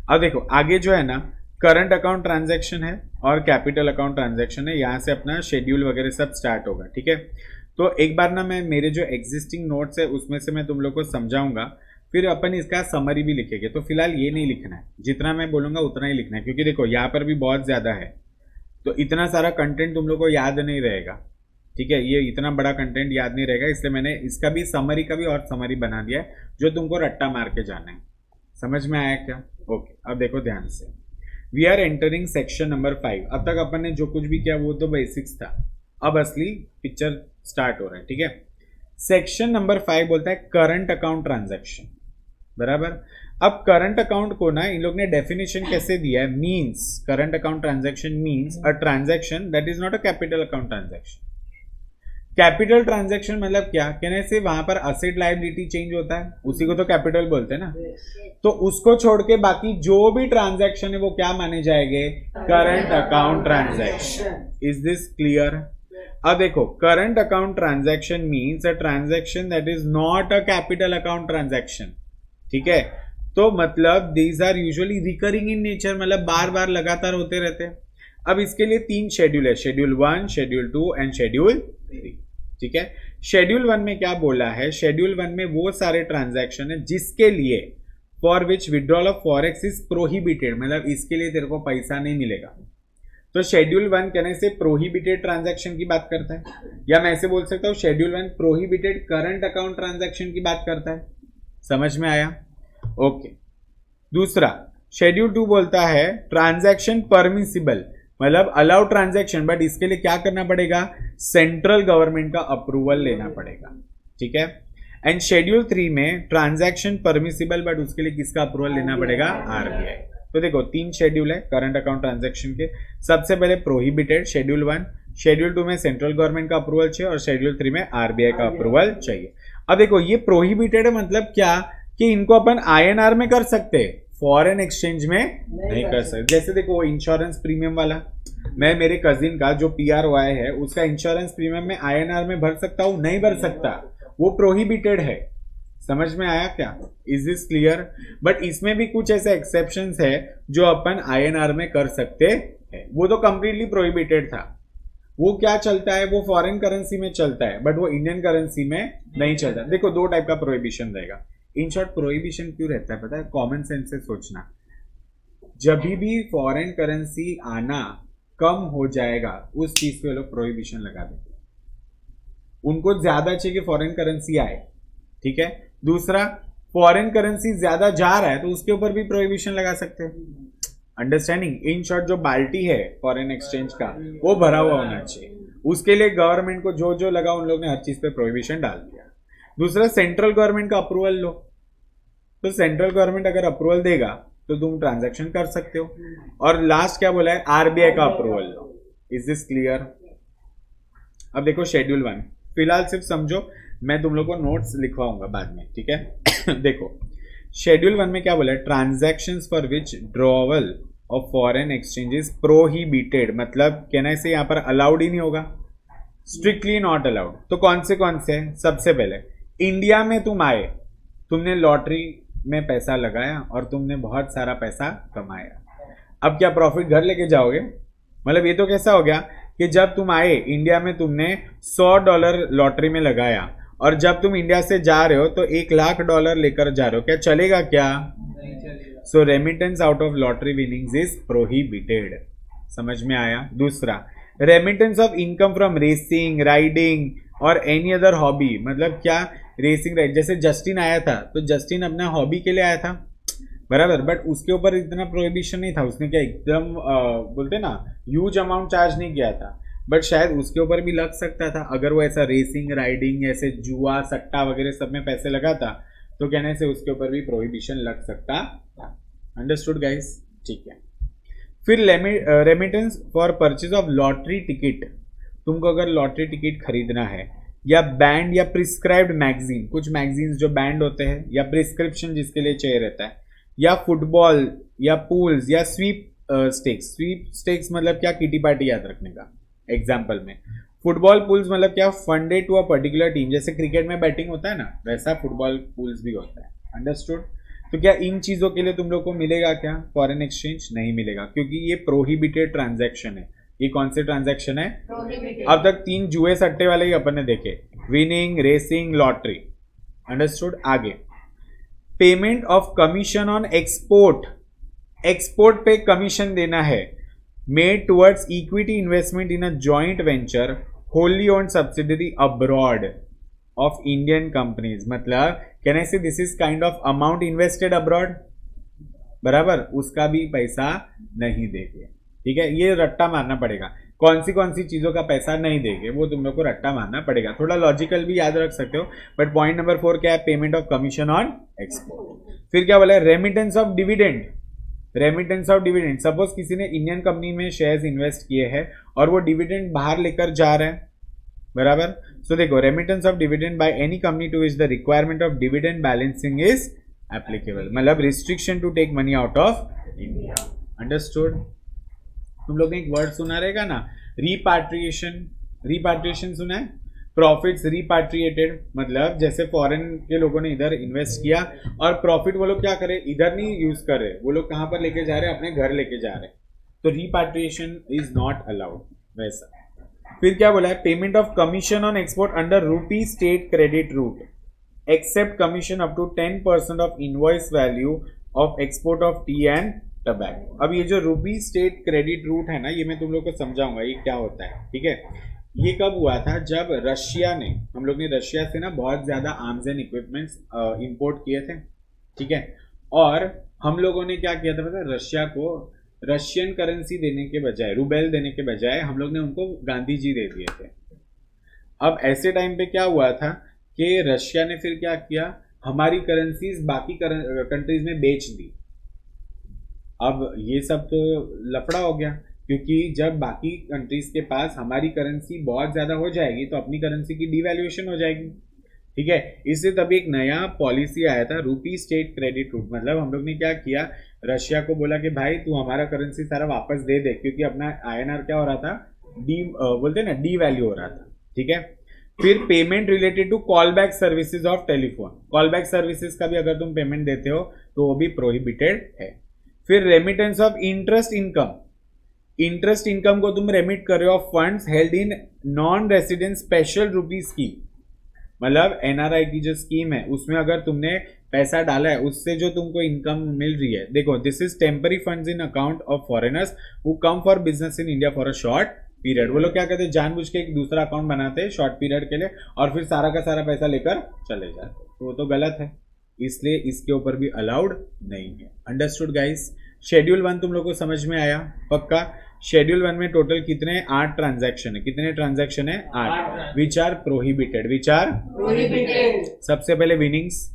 अब देखो आगे जो है ना, करंट अकाउंट ट्रांजैक्शन है और कैपिटल अकाउंट ट्रांजैक्शन है। यहाँ से अपना शेड्यूल वगैरह सब स्टार्ट होगा, ठीक है। तो एक बार ना मैं मेरे जो एग्जिस्टिंग नोट्स है उसमें से मैं तुम लोग को समझाऊंगा, फिर अपन इसका समरी भी लिखेंगे। तो फिलहाल ये नहीं लिखना है, जितना मैं बोलूंगा उतना ही लिखना है, क्योंकि देखो यहाँ पर भी बहुत ज़्यादा है, तो इतना सारा कंटेंट तुम लोग को याद नहीं रहेगा, ठीक है। ये इतना बड़ा कंटेंट याद नहीं रहेगा, इसलिए मैंने इसका भी समरी का भी और समरी बना दिया है, जो तुमको रट्टा मार के जाना है। समझ में आया क्या? ओके, अब देखो ध्यान से। We are entering section number 5। अब तक अपन ने जो कुछ भी किया वो तो बेसिक्स था, अब असली पिक्चर स्टार्ट हो रहा है, ठीक है। सेक्शन नंबर 5 बोलता है करंट अकाउंट ट्रांजैक्शन, बराबर। अब करंट अकाउंट को ना इन लोग ने डेफिनेशन कैसे दिया है? Means, current account transaction means a transaction that is not a capital account transaction. Capital transaction मतलब क्या? कहने से वहां पर असेट लायबिलिटी चेंज होता है, उसी को तो कैपिटल बोलते हैं ना। तो उसको छोड़ के बाकी जो भी ट्रांजैक्शन है वो क्या माने जाएंगे? Current account transaction. Is this clear? अब देखो, current account transaction means a transaction that is not a capital account transaction, ठीक है। तो मतलब these are usually recurring in nature, मतलब बार बार लगातार होते रहते हैं। अब इसके लिए 3 शेड्यूल है, शेड्यूल 1, शेड्यूल 2 एंड शेड्यूल 3, ठीक है। शेड्यूल 1 में क्या बोला है? शेड्यूल 1 में वो सारे ट्रांजैक्शन है जिसके लिए for which withdrawal of forex is prohibited, मतलब इसके लिए तेरे को पैसा नहीं मिलेगा। तो शेड्यूल 1 कहने से प्रोहिबिटेड ट्रांजैक्शन की बात करता है, या मैं ऐसे बोल सकता हूँ schedule 1 prohibited current account transaction की बात करता है। समझ में आया? ओके। दूसरा शेड्यूल 2 बोलता है ट्रांजैक्शन परमिसिबल, मतलब अलाउ ट्रांजैक्शन, बट इसके लिए क्या करना पड़ेगा? सेंट्रल गवर्नमेंट का अप्रूवल लेना पड़ेगा, ठीक है। एंड शेड्यूल 3 में ट्रांजैक्शन परमिसिबल, बट उसके लिए किसका अप्रूवल लेना पड़ेगा? RBI। तो देखो 3 शेड्यूल है करंट अकाउंट ट्रांजैक्शन के। सबसे पहले प्रोहिबिटेड शेड्यूल 1, शेड्यूल 2 में सेंट्रल गवर्नमेंट का अप्रूवल चाहिए और शेड्यूल 3 में RBI का अप्रूवल चाहिए। अब देखो ये प्रोहिबिटेड है, मतलब क्या कि इनको अपन INR में कर सकते हैं, फॉरेन एक्सचेंज में नहीं कर सकते। जैसे देखो इंश्योरेंस प्रीमियम वाला, मैं मेरे कजिन का जो PROI है उसका इंश्योरेंस प्रीमियम में INR में भर सकता हूं? नहीं भर सकता, वो प्रोहिबिटेड है। समझ में आया क्या? Is this clear? बट इसमें भी कुछ ऐसे एक्सेप्शंस है जो अपन INR में कर सकते हैं, वो तो कंप्लीटली प्रोहिबिटेड था। वो क्या चलता है, वो फॉरेन करेंसी में चलता है, बट वो इंडियन करेंसी में नहीं चलता। देखो दो टाइप का प्रोहिबिशन रहेगा। इन शॉर्ट प्रोहिबिशन क्यों रहता है पता है? कॉमन सेंस से सोचना, जब भी फॉरेन करेंसी आना कम हो जाएगा उस चीज पे लोग प्रोहिबिशन लगा देंगे। उनको ज्यादा चाहिए कि फॉरेन करेंसी आए, ठीक है। दूसरा, फॉरेन करेंसी ज्यादा जा रहा है तो उसके ऊपर भी प्रोहिबिशन लगा सकते हैं। अंडरस्टैंडिंग? इन शॉर्ट जो बाल्टी है फॉरेन एक्सचेंज का वो भरा हुआ होना चाहिए। उसके लिए गवर्नमेंट को जो जो लगा उन लोग ने हर चीज पे प्रोहिबिशन डाल दिया। दूसरा, सेंट्रल गवर्नमेंट का अप्रूवल लो, तो सेंट्रल गवर्नमेंट अगर अप्रूवल देगा तो तुम ट्रांजैक्शन कर सकते हो। और लास्ट क्या बोला है? RBI का approval low. Is this clear? अब देखो शेड्यूल 1 फिलहाल सिर्फ समझो, मैं तुम लोग को नोट्स लिखवाऊंगा बाद में, ठीक है। देखो शेड्यूल 1 में क्या बोला है? Transactions for which drawer of foreign exchange is prohibited, मतलब कहना है यहाँ पर अलाउड ही नहीं होगा, स्ट्रिक्टली नॉट अलाउड। तो कौन से हैं? सबसे पहले इंडिया में तुम आए, तुमने लॉटरी में पैसा लगाया और तुमने बहुत सारा पैसा कमाया। अब क्या प्रॉफिट घर लेके जाओगे? मतलब ये तो कैसा हो गया कि जब तुम आए इंडिया में तुमने $100 लॉटरी में लगाया और जब तुम इंडिया से जा रहे हो तो $1,00,000 लेकर जा रहे हो, क्या चलेगा क्या? So remittance out of lottery winnings is prohibited. समझ में आया? दूसरा, remittance of income from racing, riding or any other hobby, मतलब क्या? रेसिंग राइड, जैसे जस्टिन आया था तो जस्टिन अपना हॉबी के लिए आया था, बराबर, बट उसके ऊपर इतना प्रोहिबिशन नहीं था। उसने क्या एकदम बोलते ना ह्यूज अमाउंट चार्ज नहीं किया था, बट शायद उसके ऊपर भी लग सकता था अगर वो ऐसा रेसिंग, राइडिंग, ऐसे जुआ, सट्टा वगैरह सब में पैसे लगाता तो कहने से उसके ऊपर भी प्रोहिबिशन लग सकता था। Understood guys? ठीक है। फिर remittance for purchase of lottery ticket, तुमको अगर लॉटरी टिकट खरीदना है, या बैंड या प्रिस्क्राइब्ड मैगजीन, कुछ मैगजीन्स जो बैंड होते हैं, या प्रिस्क्रिप्शन जिसके लिए चाहिए रहता है, या फुटबॉल या पूल्स या स्वीप स्टेक्स। स्वीप स्टेक्स मतलब क्या? किटी पार्टी याद रखने का। एग्जाम्पल में फुटबॉल पूल्स मतलब क्या? Funded to a particular team, जैसे क्रिकेट में बैटिंग होता है ना, वैसा फुटबॉल पूल्स भी होता है। अंडरस्टूड? तो क्या इन चीजों के लिए तुम लोग को मिलेगा क्या फॉरेन एक्सचेंज? नहीं मिलेगा, क्योंकि ये प्रोहिबिटेड ट्रांजैक्शन है। ये कौन से ट्रांजैक्शन है? अब तक 3 जुए सट्टे वाले ही अपन ने देखे, विनिंग, रेसिंग, लॉटरी। अंडरस्टूड? आगे, payment of commission on export, export पे कमीशन देना है, made towards equity investment in a joint venture wholly owned subsidiary abroad of Indian companies, मतलब कहने से this is kind of amount invested abroad, बराबर, उसका भी पैसा नहीं देंगे। ठीक है, ये रट्टा मारना पड़ेगा। कौन सी चीजों का पैसा नहीं देंगे वो तुम लोग को रट्टा मारना पड़ेगा। थोड़ा लॉजिकल भी याद रख सकते हो, बट पॉइंट नंबर 4 क्या है? Payment of commission on export. फिर क्या बोला है? Remittance of dividend. Remittance of dividend, suppose किसी ने इंडियन कंपनी में शेयर्स इन्वेस्ट किए हैं और वो डिविडेंड बाहर लेकर जा रहे हैं, बराबर। सो देखो, remittance of dividend by any company to which the requirement of dividend balancing is applicable, मतलब restriction to take money out of India. Understood? तुम लोग ने एक वर्ड सुना रहेगा ना, रिपाट्रिएशन। रिपाट्रिएशन सुना है? प्रॉफिट्स रिपाट्रिएटेड, मतलब जैसे फॉरेन के लोगों ने इधर इन्वेस्ट किया और प्रॉफिट वो लोग क्या करे, इधर नहीं यूज कर रहे, वो लोग कहां पर लेके जा रहे हैं? अपने घर लेके जा रहे हैं। तो रिपाट्रिएशन इज नॉट अलाउड, वैसा। फिर क्या बोला है? Payment of commission on export under rupee state credit route, except commission up to 10% of invoice value of export of tea and tobacco. अब ये जो रूपी स्टेट क्रेडिट रूट है ना, ये मैं तुम लोग को समझाऊंगा ये क्या होता है। ठीक है, ये कब हुआ था? जब रशिया ने, हम लोग ने रशिया से ना बहुत ज्यादा आर्म्स एंड इक्विपमेंट्स इंपोर्ट किए थे, ठीक है, और हम लोगों ने क्या किया था पता है? रशिया को रशियन करेंसी देने के बजाय, रूबेल देने के बजाय हम लोग ने उनको गांधी जी दे दिए थे। अब ऐसे टाइम पे क्या हुआ था कि रशिया ने फिर क्या किया, हमारी करेंसीज बाकी कंट्रीज में बेच दी। अब ये सब तो लफड़ा हो गया, क्योंकि जब बाकी कंट्रीज के पास हमारी करेंसी बहुत ज्यादा हो जाएगी तो अपनी करेंसी की डिवैल्यूएशन हो जाएगी। ठीक है, इससे तभी एक नया पॉलिसी आया था, रूपी स्टेट क्रेडिट रूट। मतलब हम लोग ने क्या किया, रशिया को बोला कि भाई तू हमारा करेंसी सारा वापस दे दे, क्योंकि अपना INR क्या हो रहा था, बोलते ना डी वैल्यू हो रहा था। ठीक है, फिर payment related to call back services of telephone, call back services का भी अगर तुम पेमेंट देते हो तो वो भी प्रोहिबिटेड है। फिर remittance of interest income, interest income को तुम रेमिट कर रहे हो funds held in non resident special rupees scheme, मतलब एनआरआई की जो स्कीम है उसमें अगर तुमने पैसा डाला है उससे जो तुमको इनकम मिल रही है, देखो this is temporary funds in account of foreigners who come for business in India for a short period. वो लोग क्या करते हैं, जानबूझ के एक दूसरा अकाउंट बनाते हैं शॉर्ट पीरियड के लिए और फिर सारा का सारा पैसा लेकर चले जाते हैं, तो वो तो गलत है, इसलिए इसके ऊपर भी अलाउड नहीं है। Understood guys? शेड्यूल 1 तुम लोग को समझ में आया पक्का? शेड्यूल 1 में टोटल कितने 8 ट्रांजैक्शन है, कितने ट्रांजैक्शन है 8, which are prohibited, which are Prohibited. सबसे पहले विनिंग्स,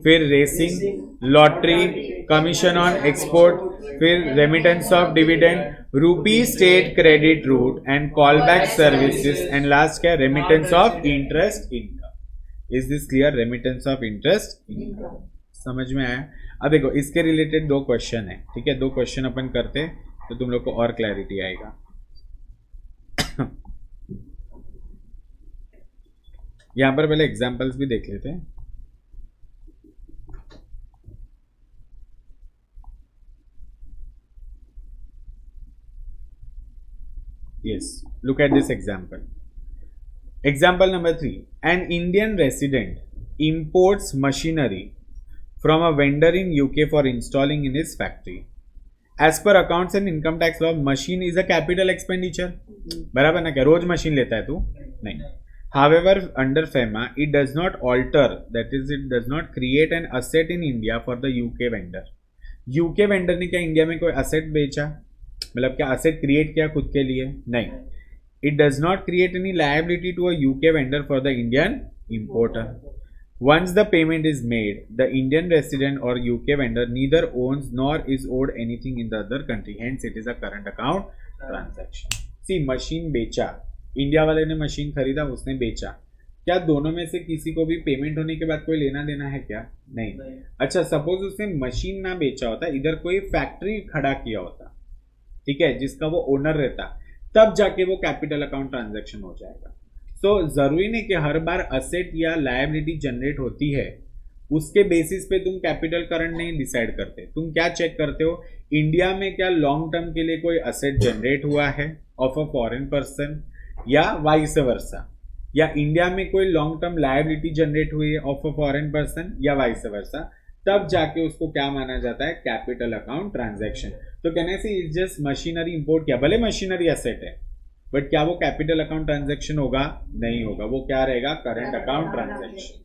फिर racing, lottery, commission on export, फिर remittance of dividend, rupee state credit route and call back services and last क्या, remittance of interest income. Is this clear? Remittance of interest income समझ में आया? अब देखो इसके रिलेटेड 2 क्वेश्चन है, ठीक है, 2 क्वेश्चन अपन करते हैं तो तुम लोग को और क्लैरिटी आएगा। यहां पर पहले एग्जांपल्स भी देख लेते हैं। Yes, look at this example. Example number 3. An Indian resident imports machinery from a vendor in UK for installing in his factory. As per accounts and income tax law, machine is a capital expenditure. बराबर ना? क्या रोज machine लेता है तू? नहीं. However, under FEMA, it does not alter, that is, it does not create an asset in India for the UK vendor. UK vendor ने क्या India में कोई asset बेचा? मतलब क्या असेट क्रिएट किया खुद के लिए? नहीं. It does not create any liability to a UK vendor for the Indian importer. Once the payment is made, the Indian resident और UK vendor neither owns nor is owed anything in the other country, hence it is a current account transaction. See, machine बेचा, India वाले ने machine खरीदा, उसने बेचा, क्या दोनों में से किसी को भी पेमेंट होने के बाद कोई लेना देना है क्या? नहीं. अच्छा, सपोज उसने मशीन ना बेचा होता, इधर कोई फैक्ट्री खड़ा किया होता, ठीक है, जिसका वो ओनर रहता, तब जाके वो कैपिटल अकाउंट ट्रांजैक्शन हो जाएगा. सो जरूरी नहीं कि हर बार असेट या लायबिलिटी जनरेट होती है उसके बेसिस पे तुम कैपिटल करंट नहीं डिसाइड करते. तुम क्या चेक करते हो, इंडिया में क्या लॉन्ग टर्म के लिए कोई असेट जनरेट हुआ है ऑफ अ फॉरेन पर्सन या वाइस वर्सा, या इंडिया में कोई लॉन्ग टर्म लायबिलिटी जनरेट हुई है ऑफ अ फॉरेन पर्सन या वाइस वर्सा, तब जाके उसको क्या माना जाता है, कैपिटल अकाउंट ट्रांजैक्शन. तो कहने से इज जस्ट मशीनरी इंपोर्ट किया, भले मशीनरी एसेट है, बट क्या वो कैपिटल अकाउंट ट्रांजैक्शन होगा? नहीं होगा. वो क्या रहेगा, करंट अकाउंट ट्रांजैक्शन.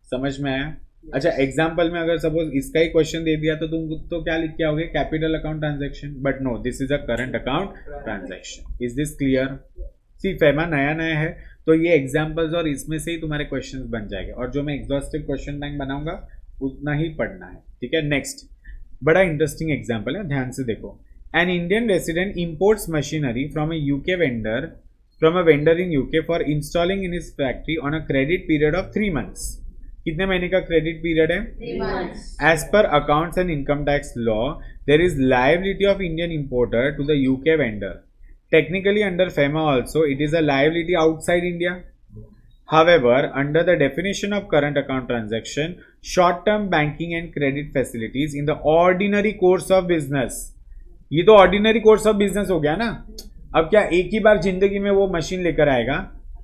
समझ में आया? अच्छा, एग्जांपल में अगर सपोज इसका ही क्वेश्चन दे दिया तो तुम तो क्या लिख के आओगे, capital account transaction, but no, this is a current account transaction. Is this clear? See, FEMA नया नया है तो ये एग्जाम्पल्स और इसमें से ही तुम्हारे क्वेश्चन बन जाएंगे, और जो मैं एग्जॉस्टिव क्वेश्चन बैंक बनाऊंगा उतना ही पढ़ना है, ठीक है. नेक्स्ट बड़ा इंटरेस्टिंग एग्जांपल है, ध्यान से देखो. N Indian resident imports machinery from a vendor in UK for installing in his factory on a credit period of 3 months. कितने महीने का क्रेडिट पीरियड है? 3 months. As per accounts and income tax law, there is liability of Indian importer to the UK vendor. Technically under FEMA also it is a liability outside India. However, under the definition of current account transaction, short-term banking and credit facilities in the ordinary course of business, ये तो ordinary course of business हो गया ना. अब क्या एक ही बार जिंदगी में वो मशीन लेकर आएगा?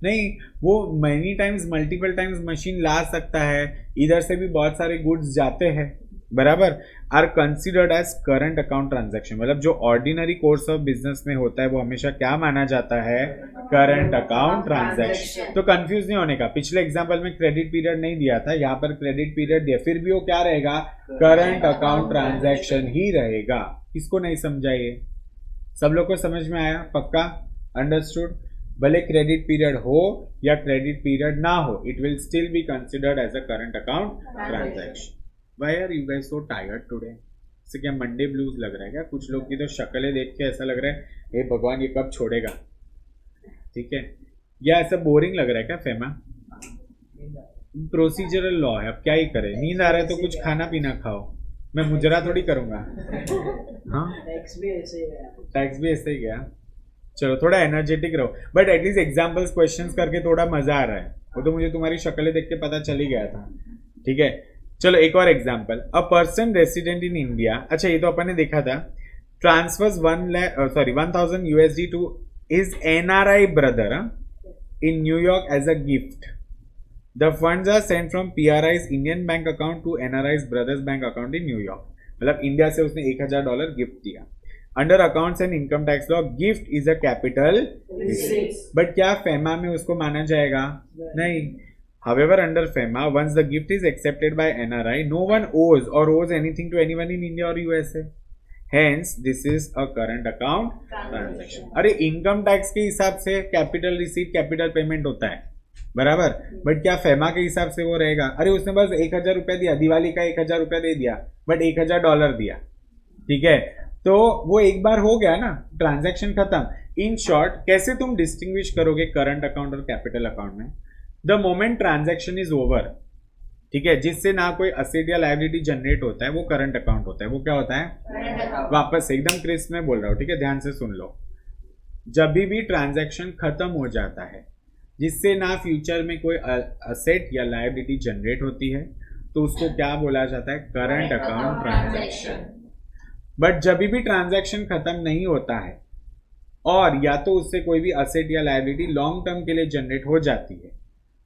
नहीं, वो many times multiple times machine ला सकता है, इधर से भी बहुत सारे गुड्स जाते हैं, बराबर. Are considered as current account transaction, मतलब जो ऑर्डिनरी कोर्स ऑफ बिजनेस में होता है वो हमेशा क्या माना जाता है, करंट अकाउंट ट्रांजैक्शन. तो कंफ्यूज नहीं होने का, पिछले एग्जांपल में क्रेडिट पीरियड नहीं दिया था, यहाँ पर क्रेडिट पीरियड दिया, फिर भी वो क्या रहेगा, करंट अकाउंट ट्रांजैक्शन ही रहेगा. किसको नहीं समझा ये? सब लोग को समझ में आया पक्का? अंडरस्टूड? भले क्रेडिट पीरियड हो या क्रेडिट पीरियड ना हो, it will still be considered as a current account transaction. Why are you guys so tired today? इससे क्या मंडे ब्लूज लग रहा है क्या? कुछ लोग की तो शक्लें देख के ऐसा लग रहा है, हे भगवान ये कब छोड़ेगा, ठीक है, या ऐसा बोरिंग लग रहा है क्या FEMA? प्रोसीजरल लॉ है, अब क्या ही करें. नींद आ रहा है तो कुछ खाना पीना खाओ, मैं मुजरा थोड़ी करूंगा. हाँ, टैक्स भी ऐसे ही गया. चलो थोड़ा एनर्जेटिक रहो, बट एटलीस्ट एग्जाम्पल्स क्वेश्चंस करके थोड़ा मजा आ रहा है, वो तो मुझे तुम्हारी शक्लें देख के पता चल ही गया था, ठीक है। चलो एक और example, a person resident in India, अच्छा ये तो अपन ने देखा था, transfers 1,000 USD to his NRI brother in New York as a gift. The funds are sent from PRI's Indian bank account to NRI's brothers bank account in New York. मतलब India से उसने $1,000 गिफ्ट दिया। Under accounts and income tax law gift is a capital receipt, but क्या FEMA में उसको माना जाएगा? नहीं। However, under FEMA, once the gift is accepted by NRI, no one owes anything to anyone in India or USA. Hence, this is a current account transaction. अरे income tax के हिसाब से कैपिटल रिसीट कैपिटल पेमेंट होता है, बराबर, but क्या FEMA के हिसाब से वो रहेगा? अरे उसने बस 1,000 रुपया दिया, दिवाली का 1,000 रुपया दे दिया, बट $1,000 दिया, ठीक है, तो वो एक बार हो गया ना, ट्रांजैक्शन खत्म। इन शॉर्ट, कैसे तुम डिस्टिंग्विश करोगे करंट अकाउंट और कैपिटल अकाउंट में? The moment transaction is over, ठीक है, जिससे ना कोई असेट या लायबिलिटी जनरेट होता है, वो करंट अकाउंट होता है। वो क्या होता है? वापस से एकदम क्रिस्प में बोल रहा हूँ, ठीक है, ध्यान से सुन लो। जब भी ट्रांजैक्शन खत्म हो जाता है जिससे ना फ्यूचर में कोई असेट या लायबिलिटी जनरेट होती है, तो उसको क्या बोला जाता है? Current account transaction. बट जब भी ट्रांजैक्शन खत्म नहीं होता है और या तो उससे कोई भी असेट या लायबिलिटी लॉन्ग टर्म के लिए जनरेट हो जाती है,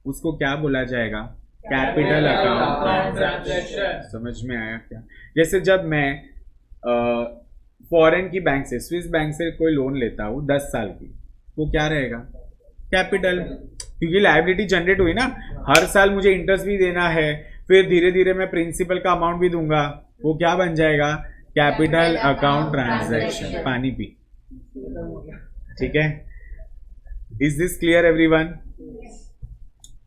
उसको क्या बोला जाएगा? Capital account transaction. समझ में आया क्या? जैसे जब मैं फॉरेन की बैंक से, स्विस बैंक से कोई लोन लेता हूँ 10 साल की, वो क्या रहेगा? कैपिटल, क्योंकि लायबिलिटी जनरेट हुई ना, हर साल मुझे इंटरेस्ट भी देना है, फिर धीरे धीरे मैं प्रिंसिपल का अमाउंट भी दूंगा, वो क्या बन जाएगा? Capital account transaction. पानी पी, ठीक है। Is this clear everyone?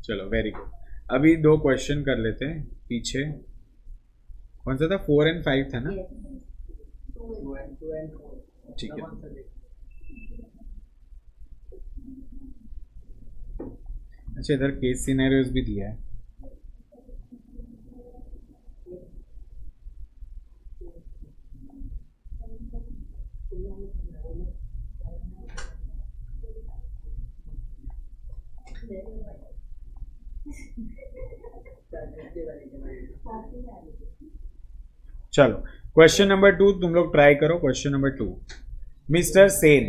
चलो वेरी गुड। अभी 2 क्वेश्चन कर लेते हैं पीछे। कौन सा था? 4 और 5 था ना, ठीक है। अच्छा, इधर केस सिनेरियोस भी दिया है। चलो क्वेश्चन नंबर 2 तुम लोग ट्राई करो। क्वेश्चन नंबर 2, मिस्टर सेन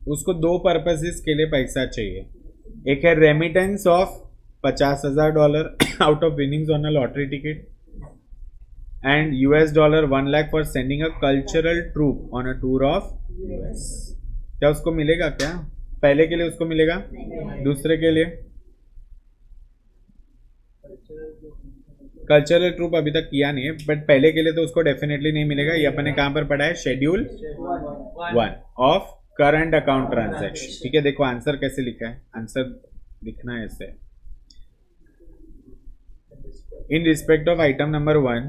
उसको 2 पर्पसेस के लिए पैसा चाहिए। एक है remittance of $50,000 out of winnings on a lottery ticket, and $1 lakh for sending a cultural troupe on a tour of US। क्या उसको मिलेगा? क्या पहले के लिए उसको मिलेगा? दूसरे के लिए? कल्चरल ट्रूप अभी तक किया नहीं है, बट पहले के लिए तो उसको डेफिनेटली नहीं मिलेगा। ये अपने कहां पर पढ़ा है? Schedule 1 of current account transaction, ठीक है। देखो आंसर कैसे लिखा है, आंसर लिखना है ऐसे। In respect of item number 1,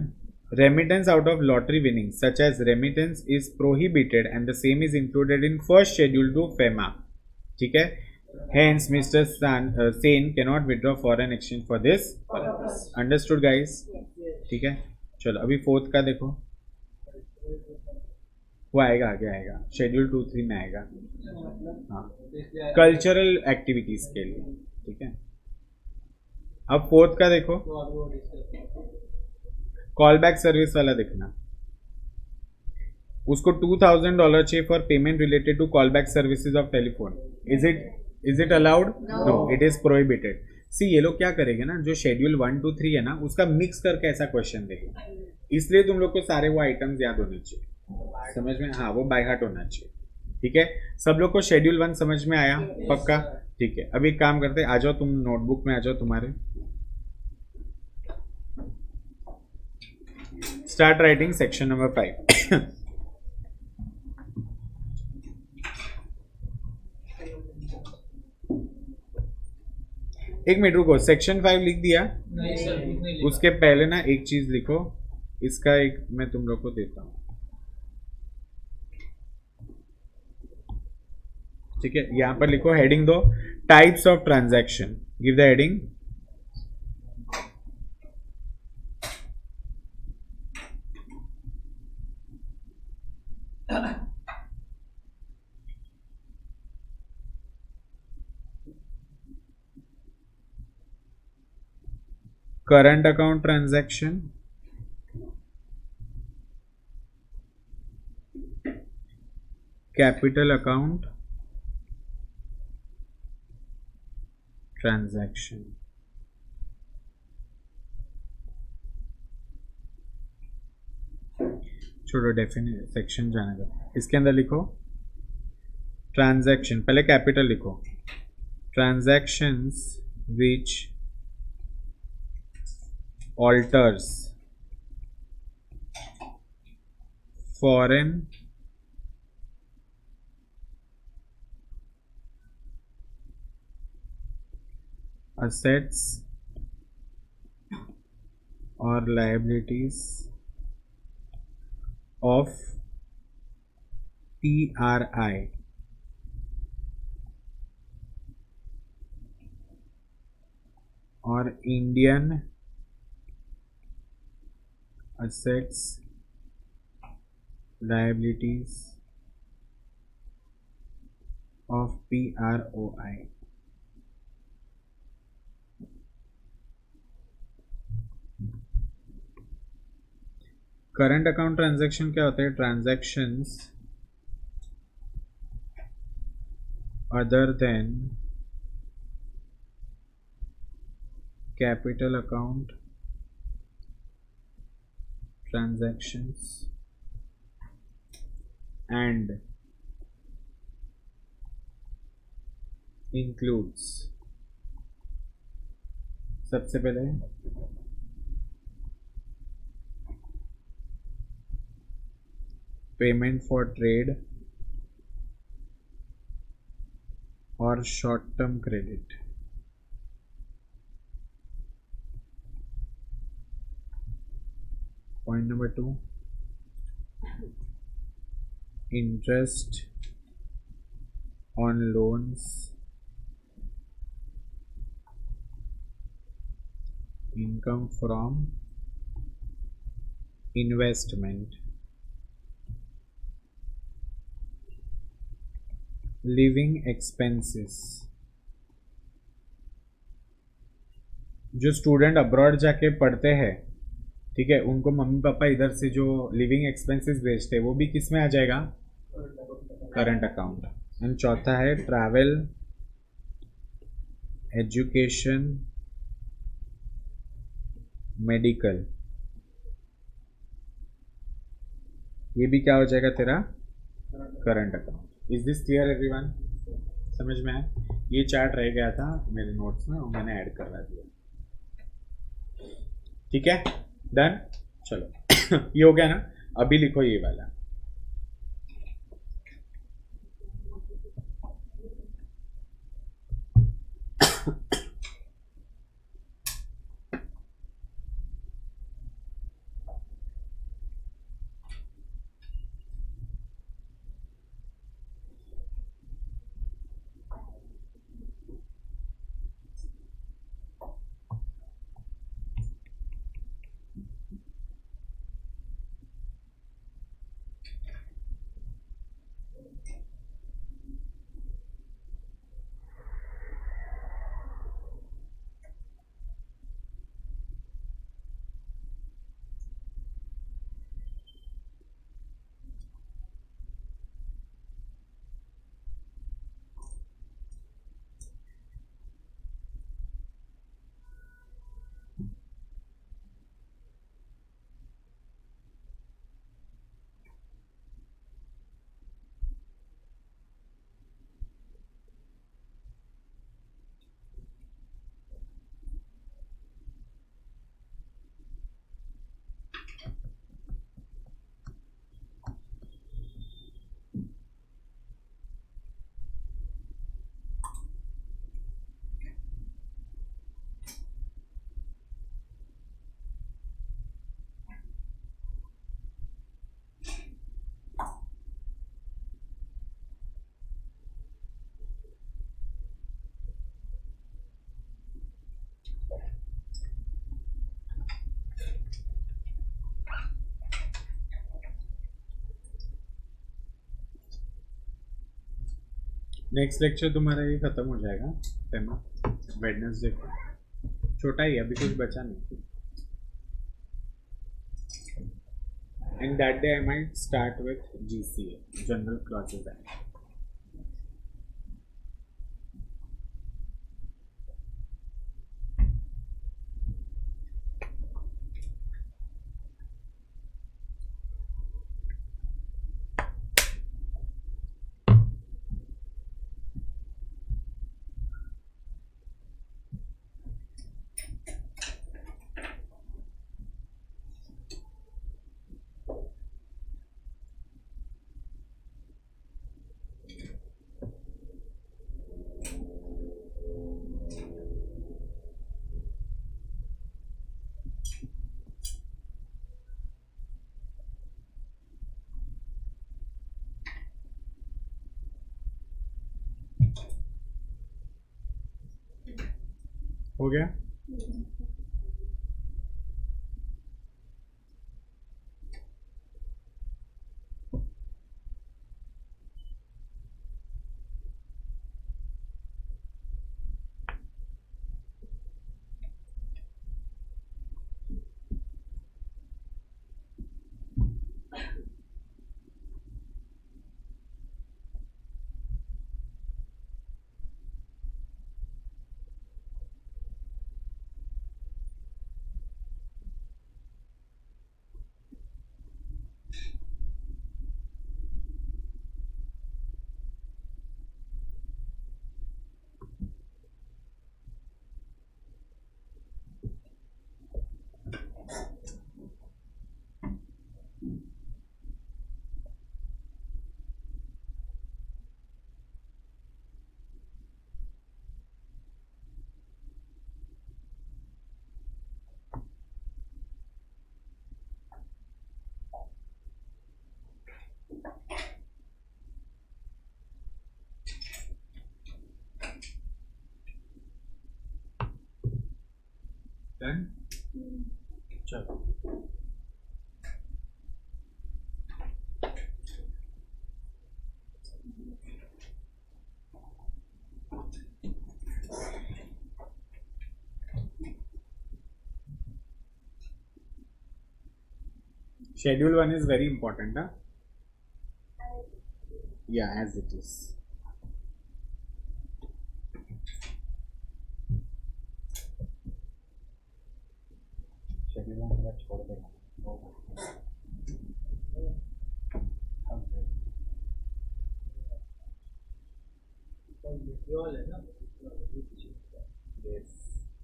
remittance out of lottery winnings such as remittance is prohibited and the same is included in first schedule to FEMA, ठीक है। Hence Mr. Sen cannot withdraw foreign exchange for this purpose. Understood guys? ठीक है। चलो अभी 4th का देखो, वो आएगा, आगे आएगा, शेड्यूल 2-3 में आएगा। हाँ, कल्चरल एक्टिविटीज के लिए, ठीक है। अब 4th का देखो, कॉल बैक सर्विस वाला देखना। उसको $2,000 चाहिए for payment related to call back services of telephone. Is it allowed? No, it is prohibited. See ये लोग क्या करेंगे ना, जो शेड्यूल 1-3 है ना, उसका मिक्स करके ऐसा क्वेश्चन देंगे, इसलिए तुम लोग को सारे वो आइटम्स याद होने चाहिए, समझ में? हाँ, वो बाय हार्ट होना चाहिए, ठीक है। सब लोग को शेड्यूल 1 समझ में आया? पक्का? ठीक है। अभी एक काम करते हैं, आ जाओ तुम नोटबुक में, आ जाओ तुम्हारे, स्टार्ट राइटिंग सेक्शन नंबर 5। एक मिनट रुको, सेक्शन 5 लिख दिया? नहीं सर, नहीं। उसके पहले ना एक चीज लिखो, इसका एक मैं तुम लोग को देता हूँ। ठीक है, यहां पर लिखो, हेडिंग दो, types of transaction, give the heading. Current account transaction, capital account transaction. छोड़ो, डेफिनेट सेक्शन जाने दो, इसके अंदर लिखो ट्रांजैक्शन, पहले कैपिटल लिखो, transactions which alters foreign assets or liabilities of PRI or Indian assets, liabilities of PROI। Current account transaction क्या होता है? Transactions other than capital account transactions and includes, सबसे पहले पेमेंट फॉर ट्रेड और short term credit. Point number 2, interest on loans, income from investment, living expenses। जो student abroad जाके पढ़ते हैं, ठीक है, उनको मम्मी पापा इधर से जो लिविंग एक्सपेंसेस भेजते हैं वो भी किस में आ जाएगा? Current account. एंड चौथा है ट्रैवल, एजुकेशन, मेडिकल, ये भी क्या हो जाएगा तेरा? Current account. Is this clear everyone? समझ में आया? ये चार्ट रह गया था मेरे नोट्स में और मैंने ऐड करवा दिया। ठीक है, डन। चलो ये हो गया ना, अभी लिखो ये वाला। नेक्स्ट लेक्चर तुम्हारा ये खत्म हो जाएगा तेमा वेडनेसडे को, छोटा ही है अभी कुछ बचा नहीं. And that day I might start with GCA, General Clauses Act. हो गया. Done? चलो. Schedule 1 is very important, huh? Yeah, as it is. Schedule 1 थोड़ा छोड़ देना. विड्रॉल है ना, Yes.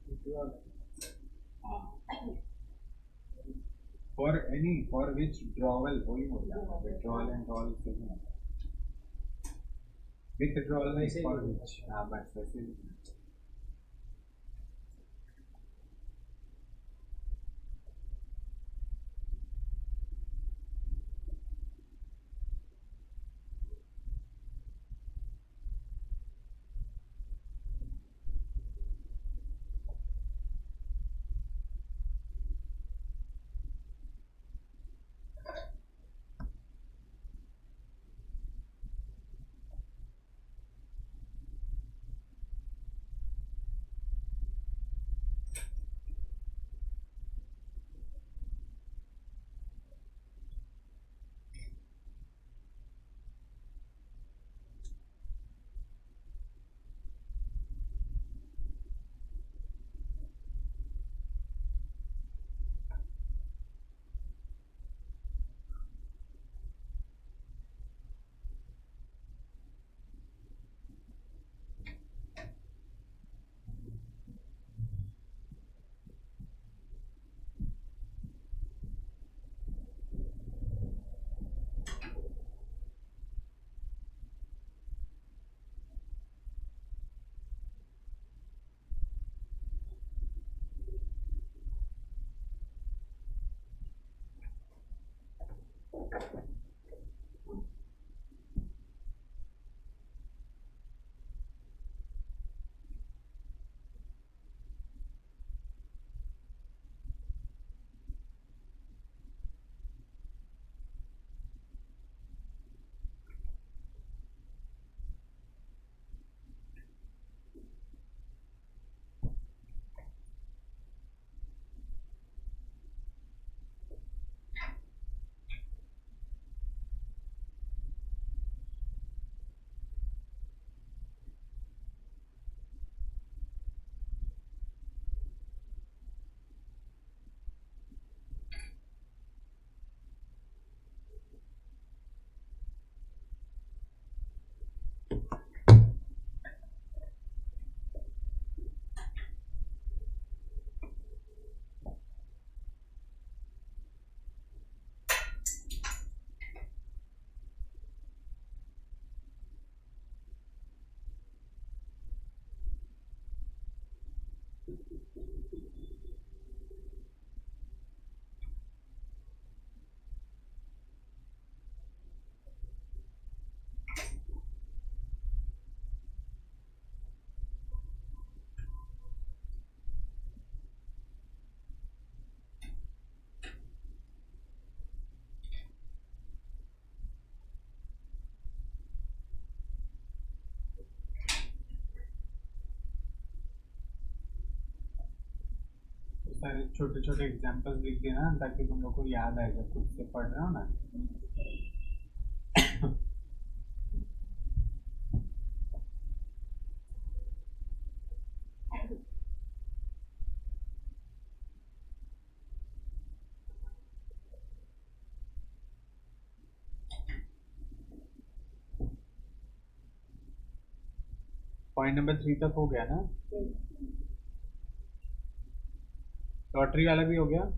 Withdrawal. For which drawal वही होता है. Withdrawal and drawal से नहीं होता. Withdrawal is for which. हाँ बस वैसे ही. सारे छोटे छोटे एग्जाम्पल्स लिख देना ताकि तुम लोग को याद आए जब खुद से पढ़ रहे हो ना। पॉइंट नंबर 3 तक हो गया ना। लॉटरी वाला भी हो गया।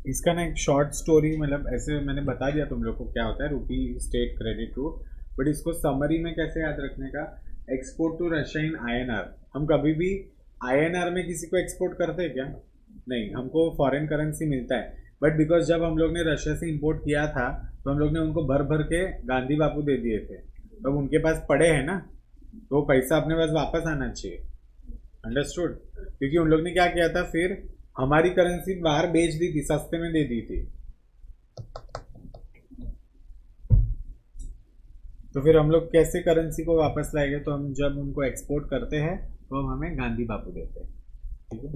इसका ना एक शॉर्ट स्टोरी, मतलब ऐसे मैंने बता दिया तुम लोग को क्या होता है rupee state credit route, but इसको समरी में कैसे याद रखने का। Export to Russia in INR. हम कभी भी आईएनआर में किसी को एक्सपोर्ट करते हैं क्या? नहीं, हमको फॉरेन करेंसी मिलता है, बट बिकॉज जब हम लोग ने रशिया से इंपोर्ट किया था तो हम लोग ने उनको भर भर के गांधी बापू दे दिए थे। अब उनके पास पड़े हैं ना, तो पैसा अपने पास वापस आना चाहिए। अंडरस्टूड? क्योंकि उन लोग ने क्या किया था, फिर हमारी करेंसी बाहर बेच दी थी, सस्ते में दे दी थी। तो फिर हम लोग कैसे करेंसी को वापस लाएंगे? तो हम जब उनको एक्सपोर्ट करते हैं तो हम हमें गांधी बापू देते हैं। ठीक है,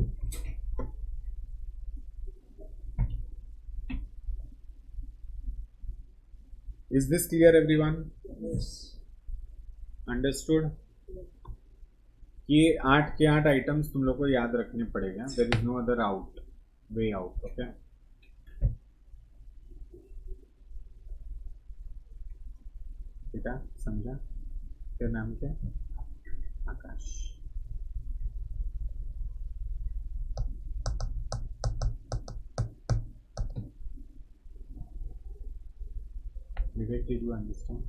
is this clear everyone? Understood? ये 8 के 8 आइटम्स तुम लोग को याद रखने पड़ेगा। There is no other out way out. Okay, ठीक है, समझा? तेरा नाम क्या? Akash. Vivek, did you understand?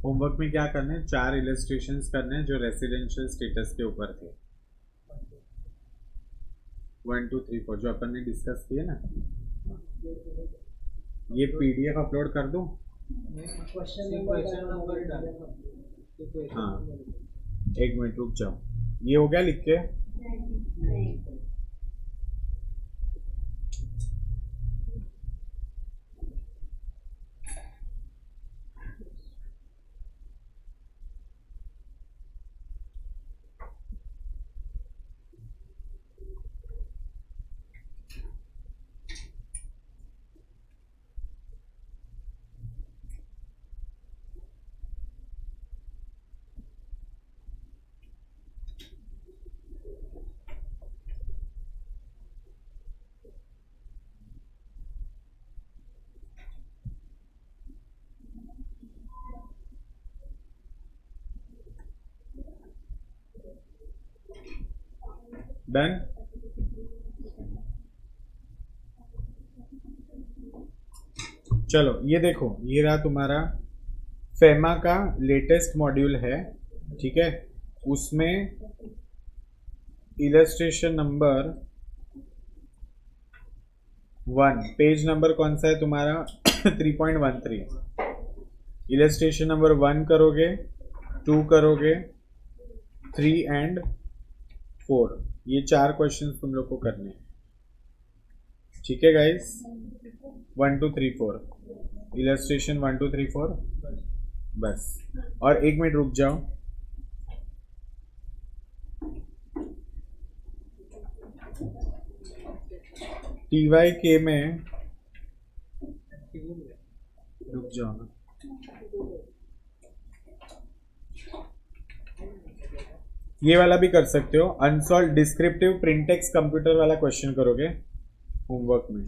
Homework में क्या करना है? 4 इलस्ट्रेशंस करने हैं जो रेसिडेंशियल स्टेटस के ऊपर थे। 1 2 3 4 जो अपन ने डिस्कस किए ना। ये पीडीएफ अपलोड कर दूं? हाँ, 1 मिनट रुक जाओ। ये हो गया लिख के? डन। चलो ये देखो, ये रहा तुम्हारा फेमा का लेटेस्ट मॉड्यूल है, ठीक है। उसमें इलस्ट्रेशन नंबर 1, पेज नंबर कौन सा है तुम्हारा 3.13। इलस्ट्रेशन नंबर 1 करोगे, 2 करोगे, 3 एंड 4, ये 4 क्वेश्चंस तुम लोग को करने हैं, ठीक है गाइस। 1 2 3 4 इलस्ट्रेशन 1 2 3 4 बस। और 1 मिनट रुक जाओ, TYK में रुक जाओ ना। ये वाला भी कर सकते हो, अनसॉल्व डिस्क्रिप्टिव प्रिंटेक्स कंप्यूटर वाला क्वेश्चन करोगे होमवर्क में,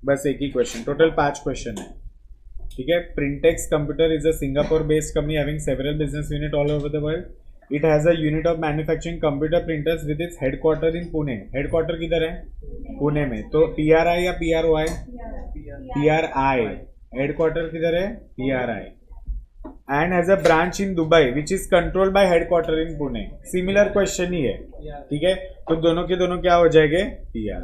बस एक ही क्वेश्चन, टोटल 5 क्वेश्चन है, ठीक है। Printex computer is a Singapore based company having several business unit all over the world. It has a unit of manufacturing computer printers with its headquarter in Pune. Headquarter किधर है? पुणे में। तो PRI या PROI? PRI। Headquarter किधर है? PRI। And has a branch in Dubai which is controlled by headquarter in Pune. Similar question ही है, ठीक है। तो दोनों के दोनों क्या हो जाएंगे? PR।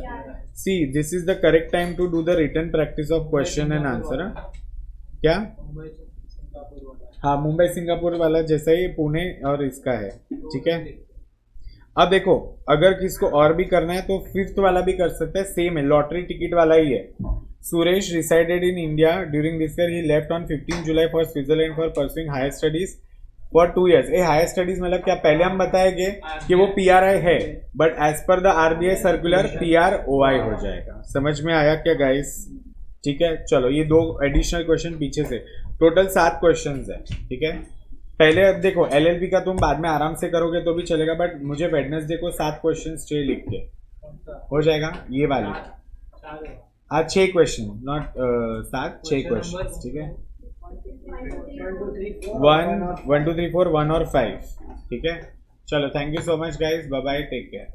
See this is the correct time to do the written practice of question and answer. क्या? हाँ, मुंबई सिंगापुर वाला जैसा ही पुणे और इसका है, ठीक है। अब देखो, अगर किसको और भी करना है तो 5th वाला भी कर सकते हैं, सेम है, लॉटरी टिकट वाला ही है। Suresh resided in India during this year, he left on 15 July for Switzerland for pursuing higher studies for 2 years। A higher studies मतलब क्या? पहले हम बताएंगे कि वो PRI है, but as per the RBI circular PROI हो जाएगा। समझ में आया क्या गाइस? ठीक है, चलो ये 2 एडिशनल क्वेश्चन पीछे से, टोटल 7 क्वेश्चंस है, ठीक है। पहले अब देखो, LLB का तुम बाद में आराम से करोगे तो भी चलेगा, बट मुझे वेडनेसडे को 7 क्वेश्चंस चाहिए लिख के, हो जाएगा ये वाले। आज 6 क्वेश्चन, नॉट 7, 6 क्वेश्चन, ठीक है। 1 2 3 4 1 और 5, ठीक है। चलो, thank you so much guys, bye bye, take care.